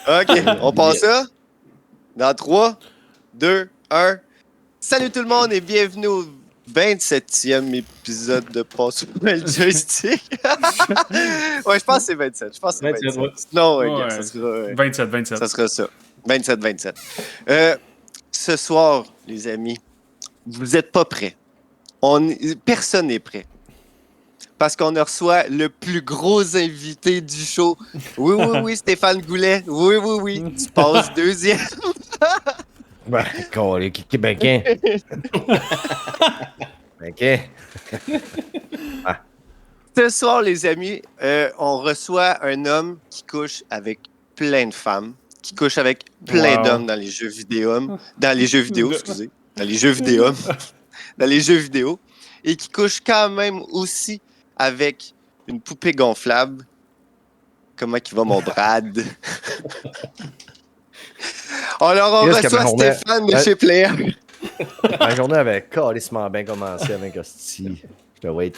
OK, on passe ça. Dans 3, 2, 1. Salut tout le monde et bienvenue au 27e épisode de Passe-moi le joystick. Ouais, je pense que c'est 27. Je pense que c'est 27. Ouais. Sinon, Ouais, ça sera, 27. Ça sera ça. 27. Ce soir, les amis, vous n'êtes pas prêts. Personne n'est prêt. Parce qu'on reçoit le plus gros invité du show. Oui, Stéphane Goulet. Oui. Tu passes deuxième. Ben, ben, Ce soir, les amis, on reçoit un homme qui couche avec plein de femmes, qui couche avec plein d'hommes dans les jeux vidéo. Dans les jeux vidéo, excusez. Dans les jeux vidéo. Dans les jeux vidéo. Et qui couche quand même aussi avec une poupée gonflable. Comment il va, mon Brad? Alors, on reçoit Stéphane de chez Player. Ma journée avait calissement bien commencé avec Hostie. Je te voyais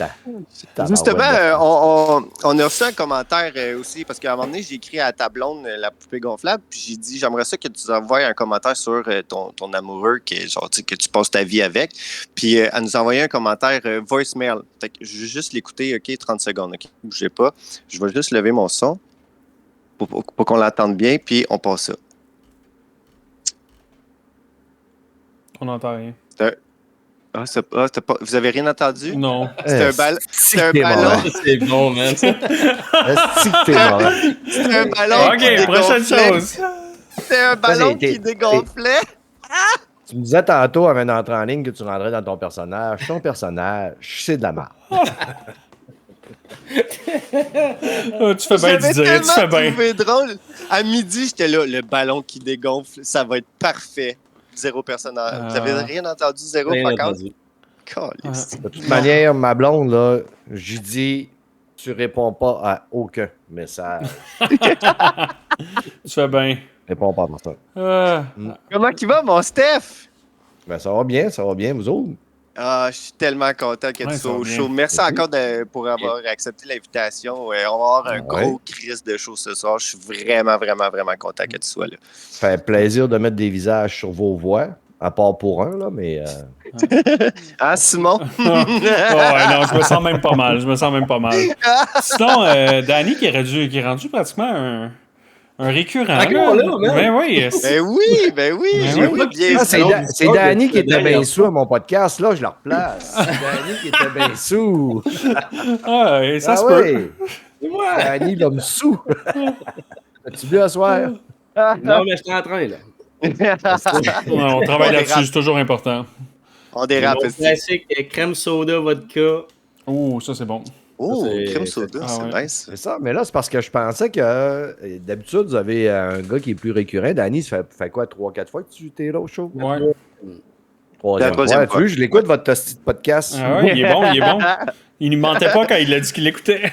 Justement, on a reçu un commentaire aussi, parce qu'à un moment donné, j'ai écrit à ta blonde la poupée gonflable, puis j'ai dit, j'aimerais ça que tu envoies un commentaire sur ton amoureux, que tu passes ta vie avec. Puis elle nous a envoyé un commentaire voicemail. Fait que je vais juste l'écouter, OK, 30 secondes, OK, bougez pas. Je vais juste lever mon son pour qu'on l'entende bien, puis on passe ça. On n'entend rien. Vous avez rien entendu? Non. C'est un ballon. C'est bon, man. C'est un ballon. OK, prochaine chose. C'est un ballon qui dégonflait. Tu me disais tantôt, avant d'entrer en ligne, que tu rentrais dans ton personnage. Ton personnage, c'est de la merde. Tu fais bien de dire. Tu fais bien. Trouvé drôle. À midi, j'étais là, le ballon qui dégonfle, ça va être parfait. Zéro personnage. Vous avez rien entendu? Zéro fréquence? De toute manière, ma blonde, là, j'ai dit, tu réponds pas à aucun message. Tu fais bien. Réponds pas à ça. Comment il va, mon Steph? Ben, ça va bien, vous autres. Ah, je suis tellement content que tu sois au show. Merci encore pour avoir accepté l'invitation. On va avoir un gros crise de show ce soir. Je suis vraiment content que tu sois là. Ça fait plaisir de mettre des visages sur vos voix, à part pour un, là, mais... Ah, Simon? Non, je me sens même pas mal. Sinon, Danny qui est rendu pratiquement un récurrent. D'accord, là, ben oui. Ben oui. C'est Danny qui était bien sous à mon podcast. Là, je le replace. C'est Danny qui était bien sous. Ça se peut. Danny, l'homme sous. As-tu bu à soir? Non, mais je suis en train, là. On travaille là-dessus, c'est toujours important. On dérape. Mon classique crème soda vodka. Oh, ça c'est bon. Oh, crème soda, c'est nice. C'est ça, mais là, c'est parce que je pensais que d'habitude, vous avez un gars qui est plus récurrent. Danny, ça fait quoi, 3-4 fois que tu t'es là au show? Ouais. Troisième fois. Je l'écoute, votre petit podcast. Ah ouais, il est bon. Il ne mentait pas quand il a dit qu'il l'écoutait.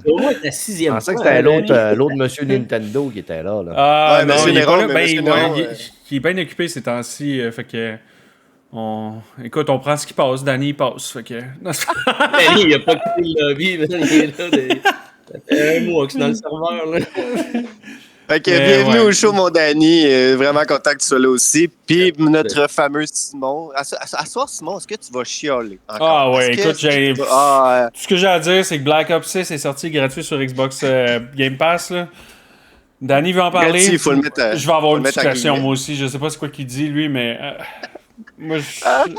Au moins, la sixième. Je pensais que c'était l'autre monsieur Nintendo qui était là. Ah, non, il est pas là. Il est bien occupé ces temps-ci. Fait que... Écoute, on prend ce qui passe. Danny, il passe. Fait que... Danny, il a pas quitté le lobby. Il est là. Ça fait un mois que c'est dans le serveur. Là. Fait que bienvenue au show, mon Danny. Vraiment content que tu sois là aussi. Puis notre fameux Simon. À soir, Simon, est-ce que tu vas chialer encore? Ah ouais, écoute, tout ce que j'ai à dire, c'est que Black Ops 6 est sorti gratuit sur Xbox Game Pass. Là. Danny veut en parler. Faut le mettre je vais avoir une petite question, moi aussi. Je sais pas c'est quoi qu'il dit, lui, mais moi,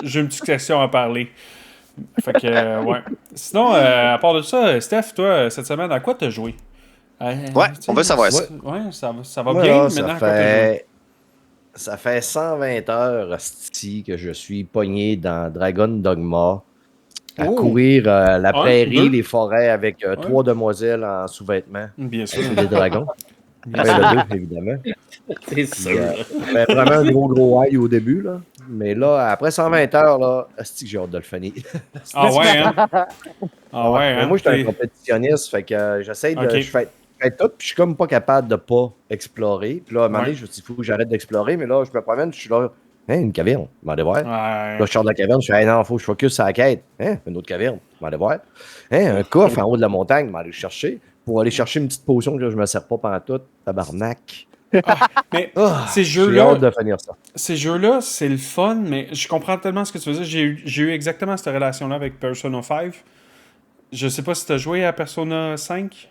j'ai une petite question à parler. Fait que, ouais. Sinon, à part de ça, Steph, toi, cette semaine, à quoi t'as joué? Ouais, on veut savoir ça. Ouais, ça va bien maintenant. Ça fait 120 heures, hostie, que je suis pogné dans Dragon Dogma à courir la prairie, les forêts avec 3 demoiselles en sous-vêtements. Bien sûr. C'est des dragons. Le 2, évidemment. C'est sûr. Vraiment un gros high au début, là. Mais là, après 120 heures, là, hostie que j'ai hâte de le finir. Ah ouais, hein? Ah ouais, hein? Moi, je suis un compétitionniste, fait que j'essaie de... Je fais tout, puis je suis comme pas capable de pas explorer. Puis là, à un moment donné, je me suis dit, il faut que j'arrête d'explorer, mais là, je me promène, je suis là, une caverne, je m'en aller voir. Là, je sors de la caverne, je fais, non, il faut que je focus sur la quête. Une autre caverne, je m'en aller voir. Un coffre en haut de la montagne, je m'en aller chercher. pour aller chercher une petite potion que je me sers pas pendant tout. Tabarnak. Mais ces jeux-là, de finir ça. Ces jeux-là, c'est le fun, mais je comprends tellement ce que tu veux dire. J'ai eu exactement cette relation-là avec Persona 5. Je sais pas si tu as joué à Persona 5.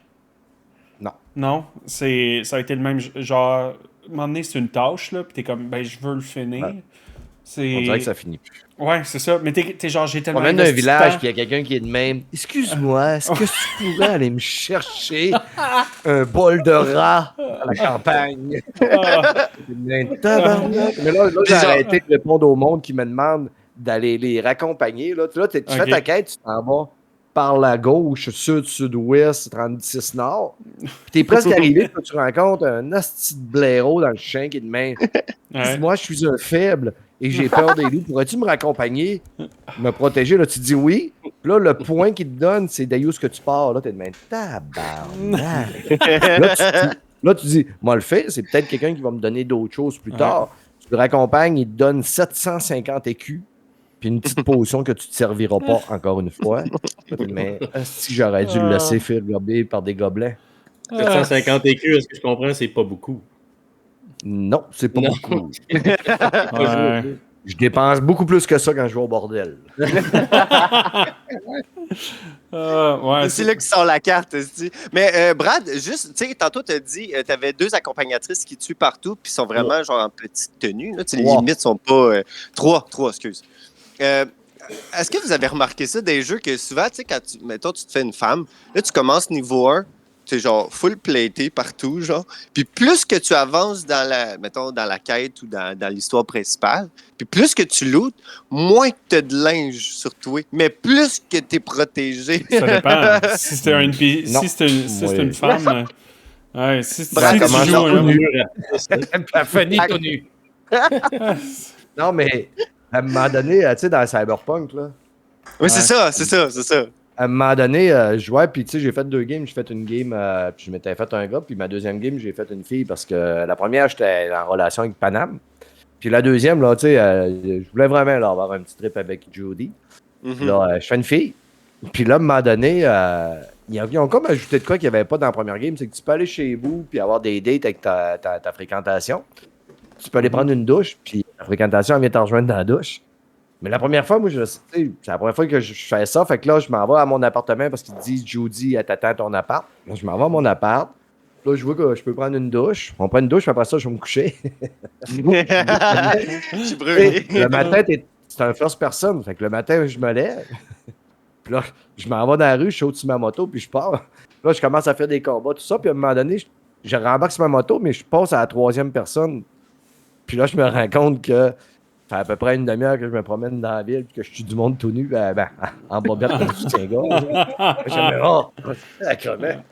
Non. Non? Ça a été le même genre. À un moment donné, c'est une tâche, là, pis t'es comme, ben, je veux le finir. Ouais. On dirait que ça finit plus. Ouais, c'est ça. Mais t'es genre, j'ai tellement. On vient d'un village, puis il y a quelqu'un qui est de même. Excuse-moi, est-ce que tu pourrais aller me chercher un bol de rat à la campagne? Mais là, j'ai arrêté de répondre au monde qui me demande d'aller les raccompagner. Là, tu fais ta quête, tu t'en vas par la gauche, sud-sud-ouest, 36 nord. Puis t'es presque arrivé, puis tu rencontres un hostie de blaireau dans le champ qui est de même. Moi, je suis un faible et j'ai peur des loups. Pourrais-tu me raccompagner, me protéger? Là, tu dis oui. Là, le point qu'il te donne, c'est d'où ce que tu pars. Là, t'es de même. Tabarnak! Là, tu dis, moi, le fait, c'est peut-être quelqu'un qui va me donner d'autres choses plus tard. Tu le raccompagnes, il te donne 750 écus. Puis une petite potion que tu te serviras pas encore une fois. Mais si j'aurais dû le laisser faire gober par des gobelets. 750 écus, est-ce que je comprends, c'est pas beaucoup? Non, c'est pas beaucoup. Je dépense beaucoup plus que ça quand je vais au bordel. C'est là qu'ils sort la carte. Mais Brad, juste, tu sais, tantôt, tu as dit, tu avais 2 accompagnatrices qui tuent partout, puis sont vraiment genre en petite tenue. Là, les limites sont pas. 3, excuse. Est-ce que vous avez remarqué ça des jeux que souvent, tu sais, quand mettons, tu te fais une femme, là, tu commences niveau 1, tu es genre full platé partout, genre. Puis plus que tu avances dans la quête ou dans l'histoire principale, puis plus que tu lootes, moins que tu as de linge sur toi, mais plus que tu es protégé. Ça dépend. Si c'était une femme. Si tu joues un nu. Elle finit tout nu. Non, mais à un moment donné, tu sais, dans Cyberpunk, là. Oui, c'est ça. À un moment donné, je jouais, puis tu sais, j'ai fait 2 games. J'ai fait une game, puis je m'étais fait un gars, puis ma deuxième game, j'ai fait une fille, parce que la première, j'étais en relation avec Panam. Puis la deuxième, là, tu sais, je voulais vraiment là, avoir un petit trip avec Judy. Puis là, je fais une fille. Puis là, à un moment donné, ils ont comme ajouté de quoi qu'il n'y avait pas dans la première game, c'est que tu peux aller chez vous, puis avoir des dates avec ta fréquentation. Tu peux aller prendre une douche, puis la fréquentation, elle vient te rejoindre dans la douche. Mais la première fois, moi, c'est la première fois que je fais ça. Fait que là, je m'en vais à mon appartement parce qu'ils disent, Judy, elle t'attend à ton appart. Là, je m'en vais à mon appart. Là, je vois que je peux prendre une douche. On prend une douche, puis après ça, je vais me coucher. Je suis brûlé. Le matin, c'est un first person. Fait que le matin, je me lève. Puis là, je m'en vais dans la rue, je suis au-dessus de ma moto, puis je pars. Là, je commence à faire des combats, tout ça. Puis à un moment donné, je rembarque sur ma moto, mais je passe à la 3e personne. Puis là, je me rends compte que ça fait à peu près une demi-heure que je me promène dans la ville, que je tue du monde tout nu, en bobette comme soutien-gorge. Je me dis, comment?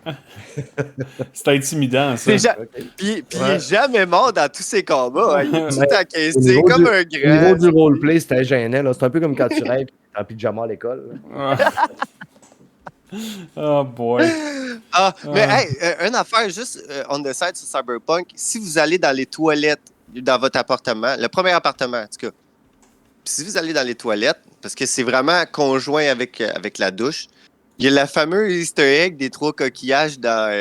C'est intimidant, ça. Puis il n'est jamais mort dans tous ses combats. Il est tout encaissé comme un grand. Au niveau du roleplay, c'était gênant. C'est un peu comme quand tu rêves en pyjama à l'école. Oh boy. Mais une affaire juste on the side sur Cyberpunk, si vous allez dans les toilettes dans votre appartement, le premier appartement en tout cas, si vous allez dans les toilettes, parce que c'est vraiment conjoint avec la douche, il y a la fameuse Easter egg des 3 coquillages dans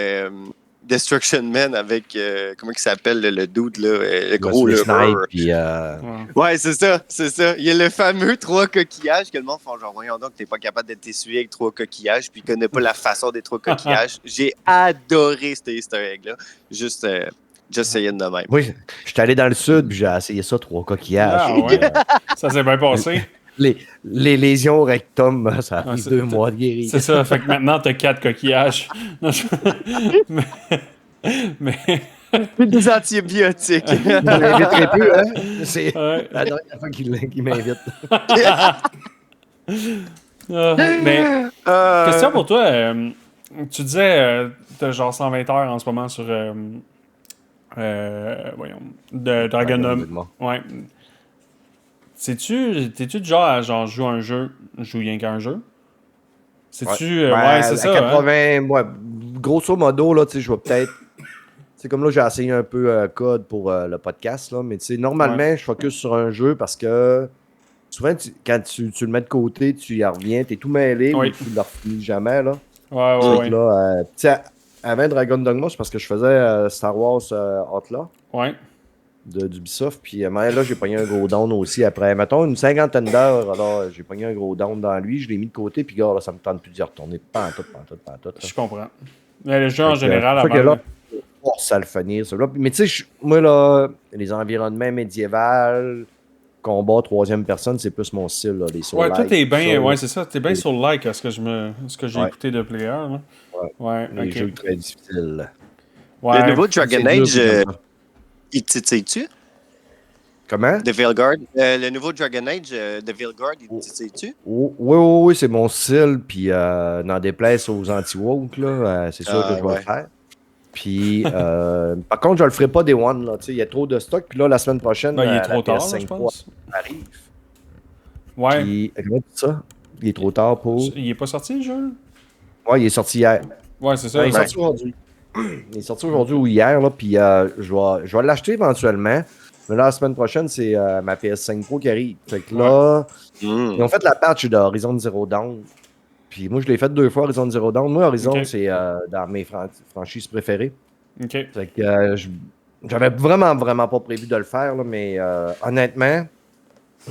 Destruction Man avec, comment il s'appelle le dude, là, le gros, le puis ouais, c'est ça. Il y a le fameux 3 coquillages que le monde font genre, voyons donc, t'es pas capable d'être essuyé avec 3 coquillages, puis il connaît pas la façon des 3 coquillages. J'ai adoré cet Easter egg-là. Juste essayé de même. Oui, je suis allé dans le sud, puis j'ai essayé ça, 3 coquillages. Ah ouais. Ça s'est bien passé. Les lésions au rectum, ça a pris 2 mois de guérir. C'est ça, fait que maintenant, t'as 4 coquillages. mais... Des antibiotiques. Je m'inviterai plus, hein? C'est la dernière fois qu'il m'invite. Mais, question pour toi. Tu disais, t'as genre 120 heures en ce moment sur... de Dragon. Ouais. T'es-tu du genre à genre jouer un jeu, joue rien qu'à un jeu? C'est-tu. Ouais, c'est ça. 80, ouais, grosso modo, là, tu sais, je vais peut-être. C'est comme là, j'ai essayé un peu code pour le podcast, là, mais tu sais, normalement, je focus sur un jeu parce que souvent, quand tu le mets de côté, tu y reviens, t'es tout mêlé, mais tu ne le refinis jamais, là. Ouais. Là, tu sais, avant Dragon Dogma, c'est parce que je faisais Star Wars Outlaw. Ouais. D'Ubisoft. Puis là, j'ai pogné un gros down aussi après. Mettons une 50aine d'heures. Alors, j'ai pogné un gros down dans lui. Je l'ai mis de côté. Puis, gars, là, ça me tente plus d'y retourner. Pas en tout. Je comprends. Mais le jeu en général, avant. Là, force à le finir. Mais tu sais, moi, là, les environnements médiévals, combat troisième personne, c'est plus mon style. Là, les ouais, toi, t'es bien. Ouais, c'est ça. T'es bien sur le like à ce que j'ai écouté de Player. Là. Ouais, les jeux très difficiles. Ouais. Le nouveau Dragon Age. Il titille-tu? Comment? The Veilguard. Le nouveau Dragon Age, The Veilguard, il titille-tu? Oui, c'est mon style. Puis, dans des places aux anti-woke, là, c'est sûr que je vais le faire. Puis, par contre, je le ferai pas des one. Là, il y a trop de stock. Puis là, la semaine prochaine, il est trop tard, là, je pense. Arrive. Ouais. Puis, comment tu dis ça? Il est trop tard pour. Il est pas sorti, le jeu? Ouais, il est sorti hier. Ouais, c'est ça. Il est sorti aujourd'hui. Il est sorti aujourd'hui ou hier, là, puis je vais l'acheter éventuellement. Mais là, la semaine prochaine, c'est ma PS5 Pro qui arrive. Fait que là, ils ont fait la patch d'Horizon Zero Dawn. Puis moi, je l'ai fait 2 fois, Horizon Zero Dawn. Moi, Horizon, c'est dans mes franchises préférées. OK. Fait que j'avais vraiment pas prévu de le faire, là, mais honnêtement,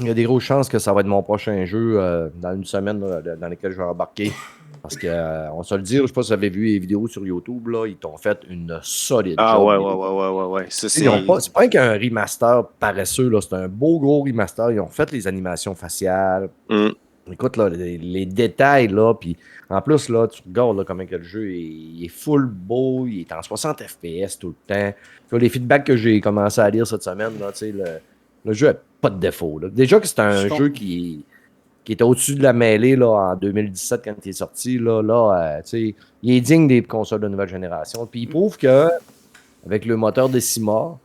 il y a des grosses chances que ça va être mon prochain jeu dans une semaine là, dans laquelle je vais embarquer. Parce que, on se le dit, je sais pas si vous avez vu les vidéos sur YouTube, là, ils t'ont fait une solide job. Ouais. C'est pas qu'un remaster paresseux, là, c'est un beau gros remaster. Ils ont fait les animations faciales. Écoute, là, les détails, là, puis en plus, là, tu regardes là, comment que le jeu il est full beau, il est en 60 FPS tout le temps. Là, les feedbacks que j'ai commencé à lire cette semaine, là, le jeu n'a pas de défaut. Là. Déjà que c'est un jeu qui était au-dessus de la mêlée là, en 2017 quand il est sorti. Il est digne des consoles de nouvelle génération. Puis il prouve que avec le moteur Decima,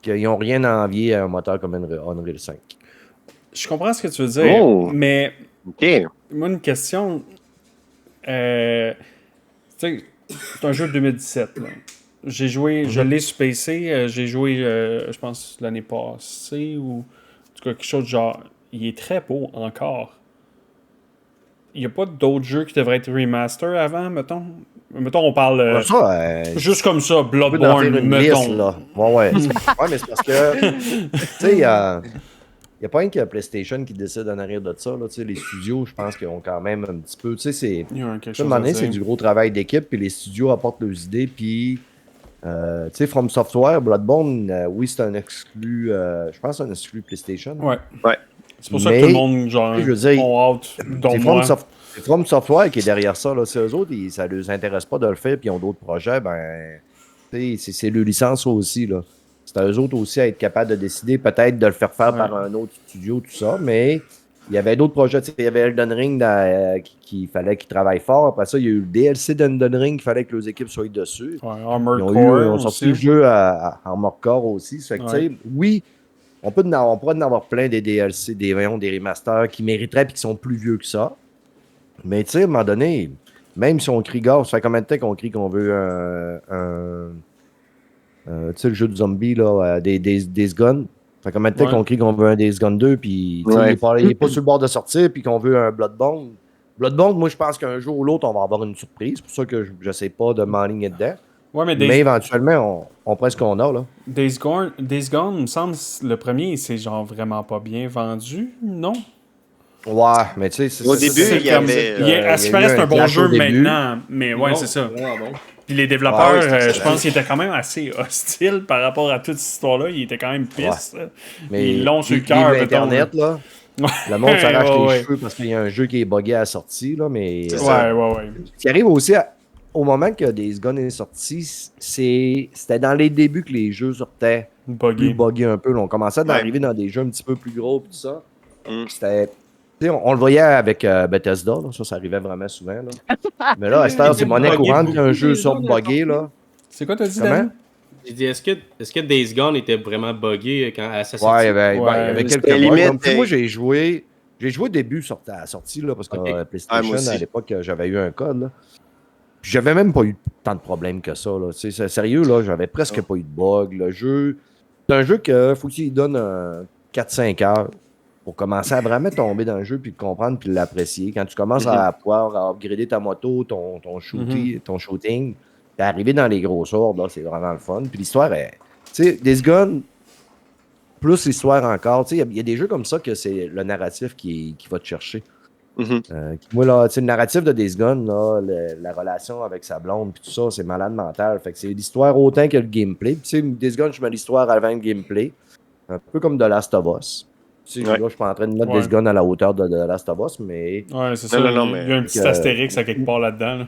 qu'ils n'ont rien à envier à un moteur comme Unreal 5. Je comprends ce que tu veux dire, mais moi, une question. C'est un jeu de 2017. Là. J'ai joué, je l'ai sur PC, j'ai joué, je pense, l'année passée, ou en tout cas quelque chose de genre. Il est très beau encore. Il n'y a pas d'autres jeux qui devraient être remaster avant, mettons? Mettons, on parle juste comme ça, Bloodborne, mettons. Liste, là. Ouais, mais c'est parce que, tu sais, il n'y a pas rien que PlayStation qui décide en arrière de ça. Là, les studios, je pense qu'ils ont quand même un petit peu... Tu sais, c'est du gros travail d'équipe, puis les studios apportent leurs idées, puis... tu sais, From Software, Bloodborne, oui, c'est un exclu... je pense que c'est un exclu PlayStation. Ouais. C'est pour ça que tout le monde, genre, ont hâte, dont moi. C'est From Software qui est derrière ça. Là. Si eux autres, ça ne les intéresse pas de le faire, puis ils ont d'autres projets, ben, c'est leur licence aussi. Là. C'est à eux autres aussi à être capables de décider peut-être de le faire par un autre studio, tout ça, mais il y avait d'autres projets. Il y avait Elden Ring qu'il fallait qu'ils travaillent fort. Après ça, il y a eu le DLC d'Elden Ring qu'il fallait que les équipes soient dessus. Ouais, Armored Core. Ils ont sorti le jeu à Armored Core aussi. Ça fait que, oui, on pourrait en avoir plein des DLC, des remasters qui mériteraient et qui sont plus vieux que ça. Mais tu sais, à un moment donné, même si on crie gare, ça fait combien de temps qu'on crie qu'on veut tu sais, le jeu de zombie, là, Days Gone. Ça fait combien de temps qu'on crie qu'on veut un Days Gone 2, puis il n'est pas sur le bord de sortir, puis qu'on veut un Bloodborne. Bloodborne, moi, je pense qu'un jour ou l'autre, on va avoir une surprise. C'est pour ça que je ne sais pas de m'enligner dedans. Ouais, mais éventuellement, on prend ce qu'on a, là. Days Gone, il me semble, le premier, c'est genre vraiment pas bien vendu, non? Ouais, mais tu sais... Au début, il y avait... À ce qui paraît, c'est un bon jeu maintenant, mais ouais, c'est ça. Puis les développeurs, je pense qu'ils étaient quand même assez hostiles par rapport à toute cette histoire-là. Ils étaient quand même pistes. Mais ils l'ont sur le cœur, Internet, là. Le monde s'arrache les cheveux parce qu'il y a un jeu qui est buggé à la sortie, là, mais... Ouais. Ce qui arrive aussi, au moment que Days Gone est sorti, c'était dans les débuts que les jeux sortaient plus buggés un peu. Là. On commençait à arriver dans des jeux un petit peu plus gros et tout ça. C'était... On le voyait avec Bethesda, là. Ça arrivait vraiment souvent. Là. Mais là, à cette heure, c'est monnaie courante qu'un jeu sorte buggé. Là. C'est quoi t'as dit, Dan? J'ai dit, est-ce que Days Gone était vraiment buggé quand à sa sortie? Ouais, il y avait quelques bugs. Moi, j'ai joué au début à la sortie, là, parce que PlayStation, à l'époque, j'avais eu un code. Là. Puis j'avais même pas eu tant de problèmes que ça. Là. C'est sérieux, là, j'avais presque pas eu de bugs. Le jeu, c'est un jeu qu'il faut qu'il donne 4-5 heures pour commencer à vraiment tomber dans le jeu, puis le comprendre, puis l'apprécier. Quand tu commences à pouvoir upgrader ta moto, ton shooting, arriver dans les grosses hordes, là, c'est vraiment le fun. Puis l'histoire est. Tu sais, Days Gone, plus l'histoire encore. Tu sais, il y a des jeux comme ça que c'est le narratif qui va te chercher. Moi, là, tu sais, le narratif de Days Gone, là, la relation avec sa blonde, puis tout ça, c'est malade mental. Fait que c'est l'histoire autant que le gameplay. Puis, tu sais, Days Gone, je mets l'histoire avant le gameplay. Un peu comme The Last of Us. Tu sais, là, je suis pas en train de mettre Days Gone à la hauteur de The Last of Us, mais. Ouais, c'est ça. Il y a un petit astérix à quelque part là-dedans. Là.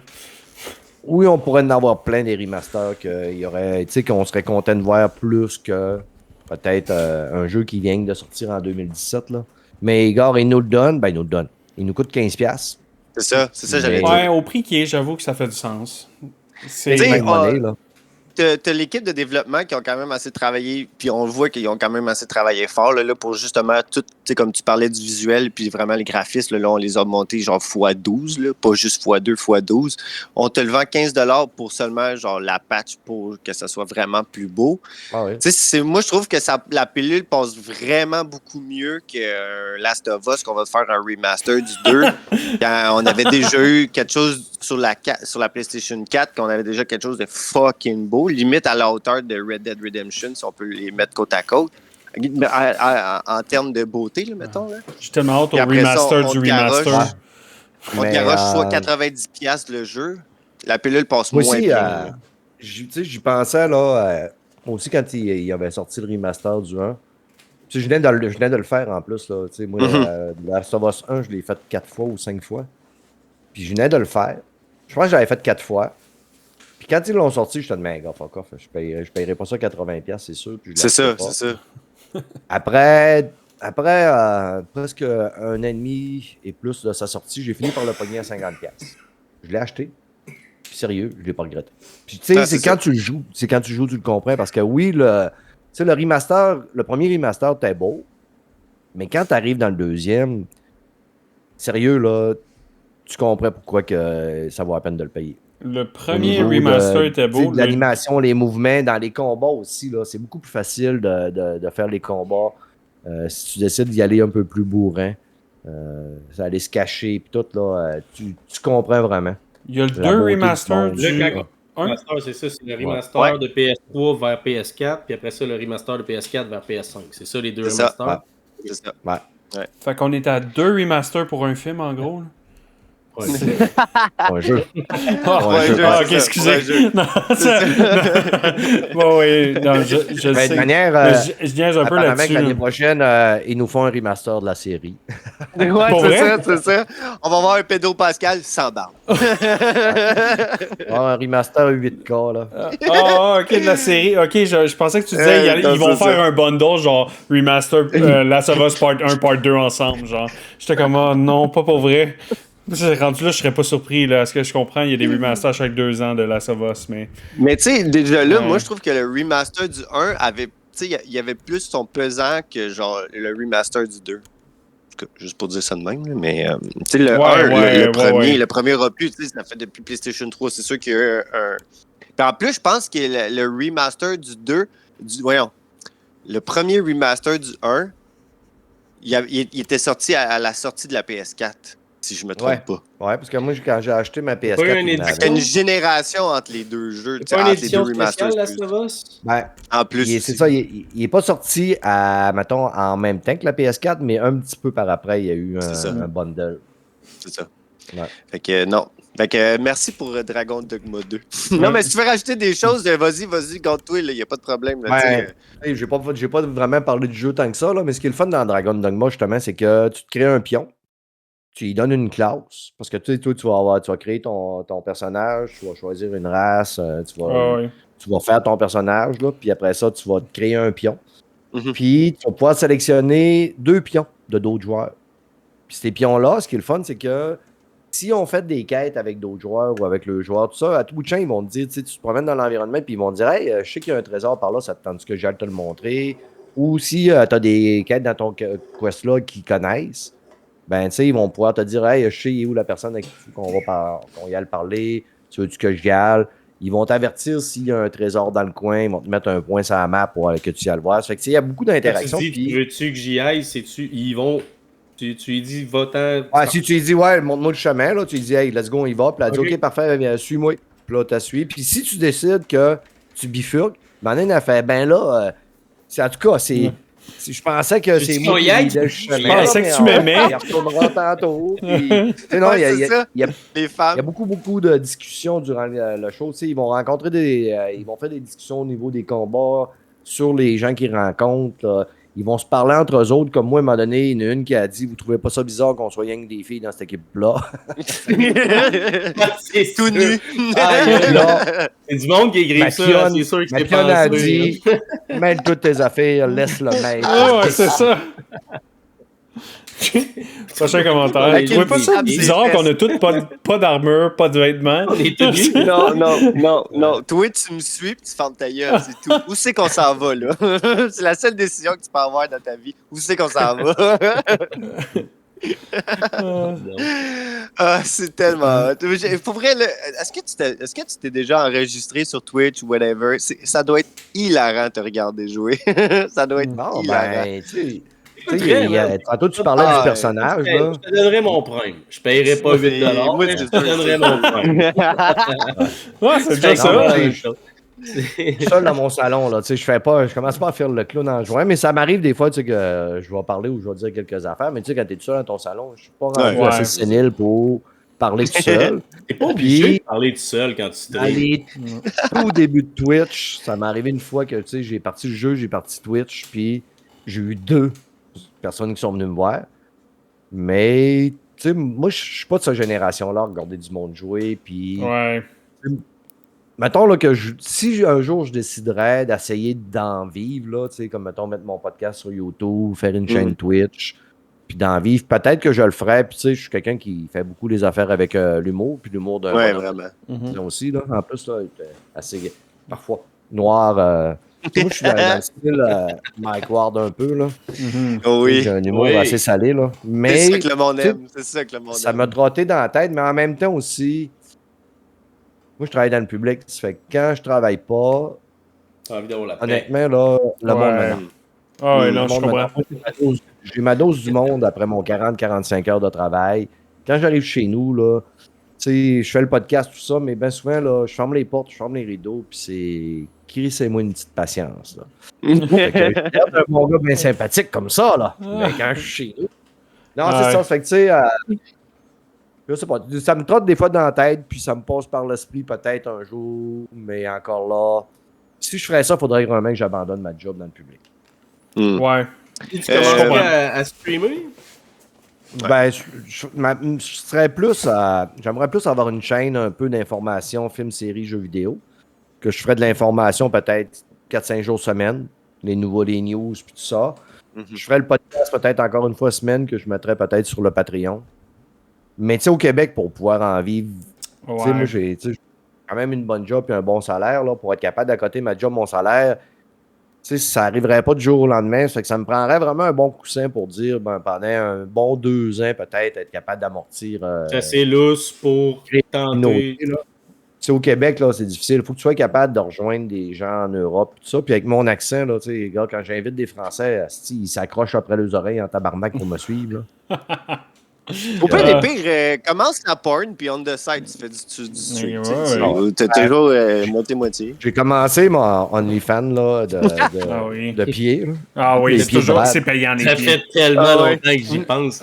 Oui, on pourrait en avoir plein des remasters qu'il y aurait, tu sais, qu'on serait content de voir plus que peut-être un jeu qui vient de sortir en 2017, là. Mais Igor, il nous le donne, ben il nous le donne. Il nous coûte $15. C'est ça, j'allais dire. Ouais, au prix qui est, j'avoue que ça fait du sens. C'est même monnaie, là. T'as l'équipe de développement qui ont quand même assez travaillé, puis on voit qu'ils ont quand même assez travaillé fort là, pour justement tout, tu sais, comme tu parlais du visuel, puis vraiment les graphismes, là, on les a montés genre x12, là, pas juste x2, x12. On te le vend 15$ pour seulement genre la patch pour que ça soit vraiment plus beau. Ah oui. Moi, je trouve que la pilule passe vraiment beaucoup mieux que Last of Us, qu'on va te faire un remaster du 2. Quand on avait déjà eu quelque chose sur la PlayStation 4, qu'on avait déjà quelque chose de fucking beau, limite à la hauteur de Red Dead Redemption, si on peut les mettre côte à côte. En termes de beauté, là, mettons. Là. J'ai tellement hâte au remaster du remaster. On te garoche soit 90$ le jeu. La pilule passe moins aussi, bien. J'y pensais, là, aussi quand il avait sorti le remaster du 1. Je venais de le faire en plus. Là, moi, Last of Us 1, je l'ai fait 4 fois ou 5 fois. Puis je venais de le faire. Je pense que j'avais fait 4 fois. Puis quand ils l'ont sorti, je te disais, gars, fuck off, je payerais pas ça 80$, c'est sûr. Puis c'est ça. Après presque un an et demi et plus de sa sortie, j'ai fini par le pogner à 50$. Je l'ai acheté. Puis sérieux, je l'ai pas regretté. Puis tu sais, c'est quand tu le joues. C'est quand tu joues, tu le comprends. Parce que oui, le remaster, le premier remaster était beau. Mais quand tu arrives dans le deuxième, sérieux, là, tu comprends pourquoi que ça vaut la peine de le payer. Le premier remaster était beau. L'animation, les mouvements, dans les combats aussi, là, c'est beaucoup plus facile de faire les combats. Si tu décides d'y aller un peu plus bourrin, ça aller se cacher, puis tout, là, tu comprends vraiment. Il y a le 2 remaster du... Le remaster, c'est ça, c'est le remaster de PS3 vers PS4, puis après ça, le remaster de PS4 vers PS5. C'est ça, les deux remasters? C'est ça. Ouais. Fait qu'on est à 2 remasters pour un film, en gros. Là. Un jeu. Ok, excusez. Bon, oui, non, je sais. Je niaise un peu là-dessus. L'année prochaine, ils nous font un remaster de la série. Ouais, c'est ça. On va voir un Pedro Pascal sans barbe. Un remaster 8K, là. Ok, de la série. Ok, je pensais que tu disais ils vont faire un bundle, genre remaster Last of Us Part 1, Part 2 ensemble, genre. J'étais comme, non, pas pour vrai. Rendu là, je serais pas surpris. Là. À ce que je comprends, il y a des remasters chaque 2 ans de Last of Us. Mais tu sais, déjà là, moi, je trouve que le remaster du 1 avait. Tu sais, il y avait plus son pesant que genre le remaster du 2. Juste pour dire ça de même, mais tu sais, le 1, le premier opus, tu sais, ça fait depuis PlayStation 3. C'est sûr qu'il y a eu un. Puis en plus, je pense que le remaster du 2. Le premier remaster du 1, il était sorti à la sortie de la PS4. Si je me trompe pas. Ouais, parce que moi, quand j'ai acheté ma PS4... Il y a une génération entre les deux jeux. C'est pas une édition spéciale, Last of Us? En plus, c'est ça. Il n'est pas sorti, mettons, en même temps que la PS4, mais un petit peu par après, il y a eu un bundle. C'est ça. Ouais. Fait que non. Fait que merci pour Dragon Dogma 2. Non, mais si tu veux rajouter des choses, vas-y, garde-toi, il n'y a pas de problème. J'ai pas vraiment parlé du jeu tant que ça, là, mais ce qui est le fun dans Dragon Dogma, justement, c'est que tu te crées un pion. Tu lui donnes une classe, parce que toi, tu vas créer ton personnage, tu vas choisir une race, tu vas faire ton personnage, là, puis après ça, tu vas te créer un pion. Puis tu vas pouvoir sélectionner 2 pions de d'autres joueurs. Puis ces pions-là, ce qui est le fun, c'est que si on fait des quêtes avec d'autres joueurs ou avec le joueur, tout ça, à tout bout de champ, ils vont te dire, tu te promènes dans l'environnement, puis ils vont te dire, hey, je sais qu'il y a un trésor par là, ça te tente que j'aille te le montrer. Ou si tu as des quêtes dans ton quest-là qu'ils connaissent, ben, tu sais, ils vont pouvoir te dire, hey, je sais où la personne avec qui qu'on y aille parler, tu veux-tu que j'y aille? Ils vont t'avertir s'il y a un trésor dans le coin, ils vont te mettre un point sur la map pour que tu y ailles le voir. Ça fait que, il y a beaucoup d'interactions. Tu dis, veux-tu que j'y aille? Ils vont. Tu lui dis, va-t'en. Si tu lui dis, montre-moi le chemin, là, tu lui dis, hey, let's go, on y va. Puis elle dit, OK, parfait, bien, suis-moi. Puis là, tu suis. Puis si tu décides que tu bifurques, Manin a fait, ben là, en tout cas, c'est. Je pensais que c'est moi qui je pensais que tu m'aimais. Il retournera tantôt. Puis, non, il y a beaucoup de discussions durant le show. Ils vont rencontrer ils vont faire des discussions au niveau des combats sur les gens qu'ils rencontrent. Là. Ils vont se parler entre eux autres. Comme moi, à un moment donné, il y en a une qui a dit: vous trouvez pas ça bizarre qu'on soit rien que des filles dans cette équipe-là? C'est tout nu. C'est du monde qui écrit ça. C'est sûr que c'est pas a dit: mêle toutes tes affaires, laisse-le mettre. Ouais, c'est ça. Prochain commentaire. Vous trouvez pas ça bizarre qu'on a tous pas d'armure, pas de vêtements? On est tous Non. Toi, tu me suis et tu fermes ta gueule, c'est tout. Où c'est qu'on s'en va, là? C'est la seule décision que tu peux avoir dans ta vie. Où c'est qu'on s'en va? C'est tellement... Pour vrai, est-ce que tu t'es déjà enregistré sur Twitch ou whatever? Ça doit être hilarant de te regarder jouer. Ça doit être hilarant. Tantôt, tu parlais du personnage. Je te donnerais mon prime. Je paierais pas 8 mais je te donnerais mon prime. Ouais, c'est déjà ça. Je suis seul dans mon salon. Là, je commence pas à faire le clown en juin, mais ça m'arrive des fois que je vais parler ou je vais dire quelques affaires. Mais tu sais, quand tu es tout seul dans ton salon, je suis pas rendu assez sénile pour parler tout seul. T'es pas obligé de parler tout seul quand tu streams. Au début de Twitch, ça m'est arrivé une fois que j'ai parti le jeu, j'ai parti Twitch, puis j'ai eu 2 personnes qui sont venues me voir. Mais, tu sais, moi, je suis pas de cette génération-là, regarder du monde jouer, puis... Ouais. Mettons là, que si un jour je déciderais d'essayer d'en vivre, là, tu sais, comme mettons mettre mon podcast sur YouTube, faire une chaîne Twitch, puis d'en vivre, peut-être que je le ferais, puis tu sais, je suis quelqu'un qui fait beaucoup des affaires avec l'humour, puis l'humour d'un vraiment. aussi, là. En plus, là, il est assez, parfois, noir... Moi, je suis dans le style Mike Ward un peu, là. Oui. J'ai un humour assez salé, là. Mais, c'est ça que le monde aime. C'est ça que le monde aime. Ça m'a trotté dans la tête, mais en même temps aussi, moi, je travaille dans le public. Ça fait que quand je travaille pas, honnêtement, là, le monde m'énerve. Ah oui, non, je comprends. J'ai ma dose du monde après mon 40-45 heures de travail. Quand j'arrive chez nous, là, tu sais, je fais le podcast, tout ça, mais bien souvent, là, je ferme les portes, je ferme les rideaux, puis c'est... Crissez-moi une petite patience, là. Fait que je suis un bon gars bien sympathique comme ça, là. Mais quand je suis chez nous... Non, c'est ça. Fait que, tu sais... je sais pas, ça me trotte des fois dans la tête, puis ça me passe par l'esprit peut-être un jour, mais encore là, si je ferais ça, il faudrait vraiment que j'abandonne ma job dans le public. Ouais. Tu commences à streamer? Ben, je serais plus j'aimerais plus avoir une chaîne un peu d'information, films, séries, jeux vidéo, que je ferais de l'information peut-être 4-5 jours semaine, les news, puis tout ça. Je ferais le podcast peut-être encore une fois semaine, que je mettrais peut-être sur le Patreon. Mais tu sais, au Québec, pour pouvoir en vivre, tu sais, moi, j'ai quand même une bonne job et un bon salaire, là, pour être capable d'accoter ma job, mon salaire. Tu sais, ça n'arriverait pas du jour au lendemain. Ça fait que ça me prendrait vraiment un bon coussin pour dire, ben, pendant un bon 2 ans, peut-être, être capable d'amortir. C'est assez lousse pour tenter. Tu sais, au Québec, là, c'est difficile. Il faut que tu sois capable de rejoindre des gens en Europe, tout ça. Puis avec mon accent, là, tu sais, gars, quand j'invite des Français, ils s'accrochent après les oreilles en tabarnak pour me suivre, là. Au pire des pires, commence la porn, puis on the side, tu fais du stream. T'as toujours moitié-moitié. J'ai commencé mon OnlyFans là, de pied. Là. Ah oui, c'est toujours c'est payant les pieds. Ça fait tellement longtemps que j'y pense.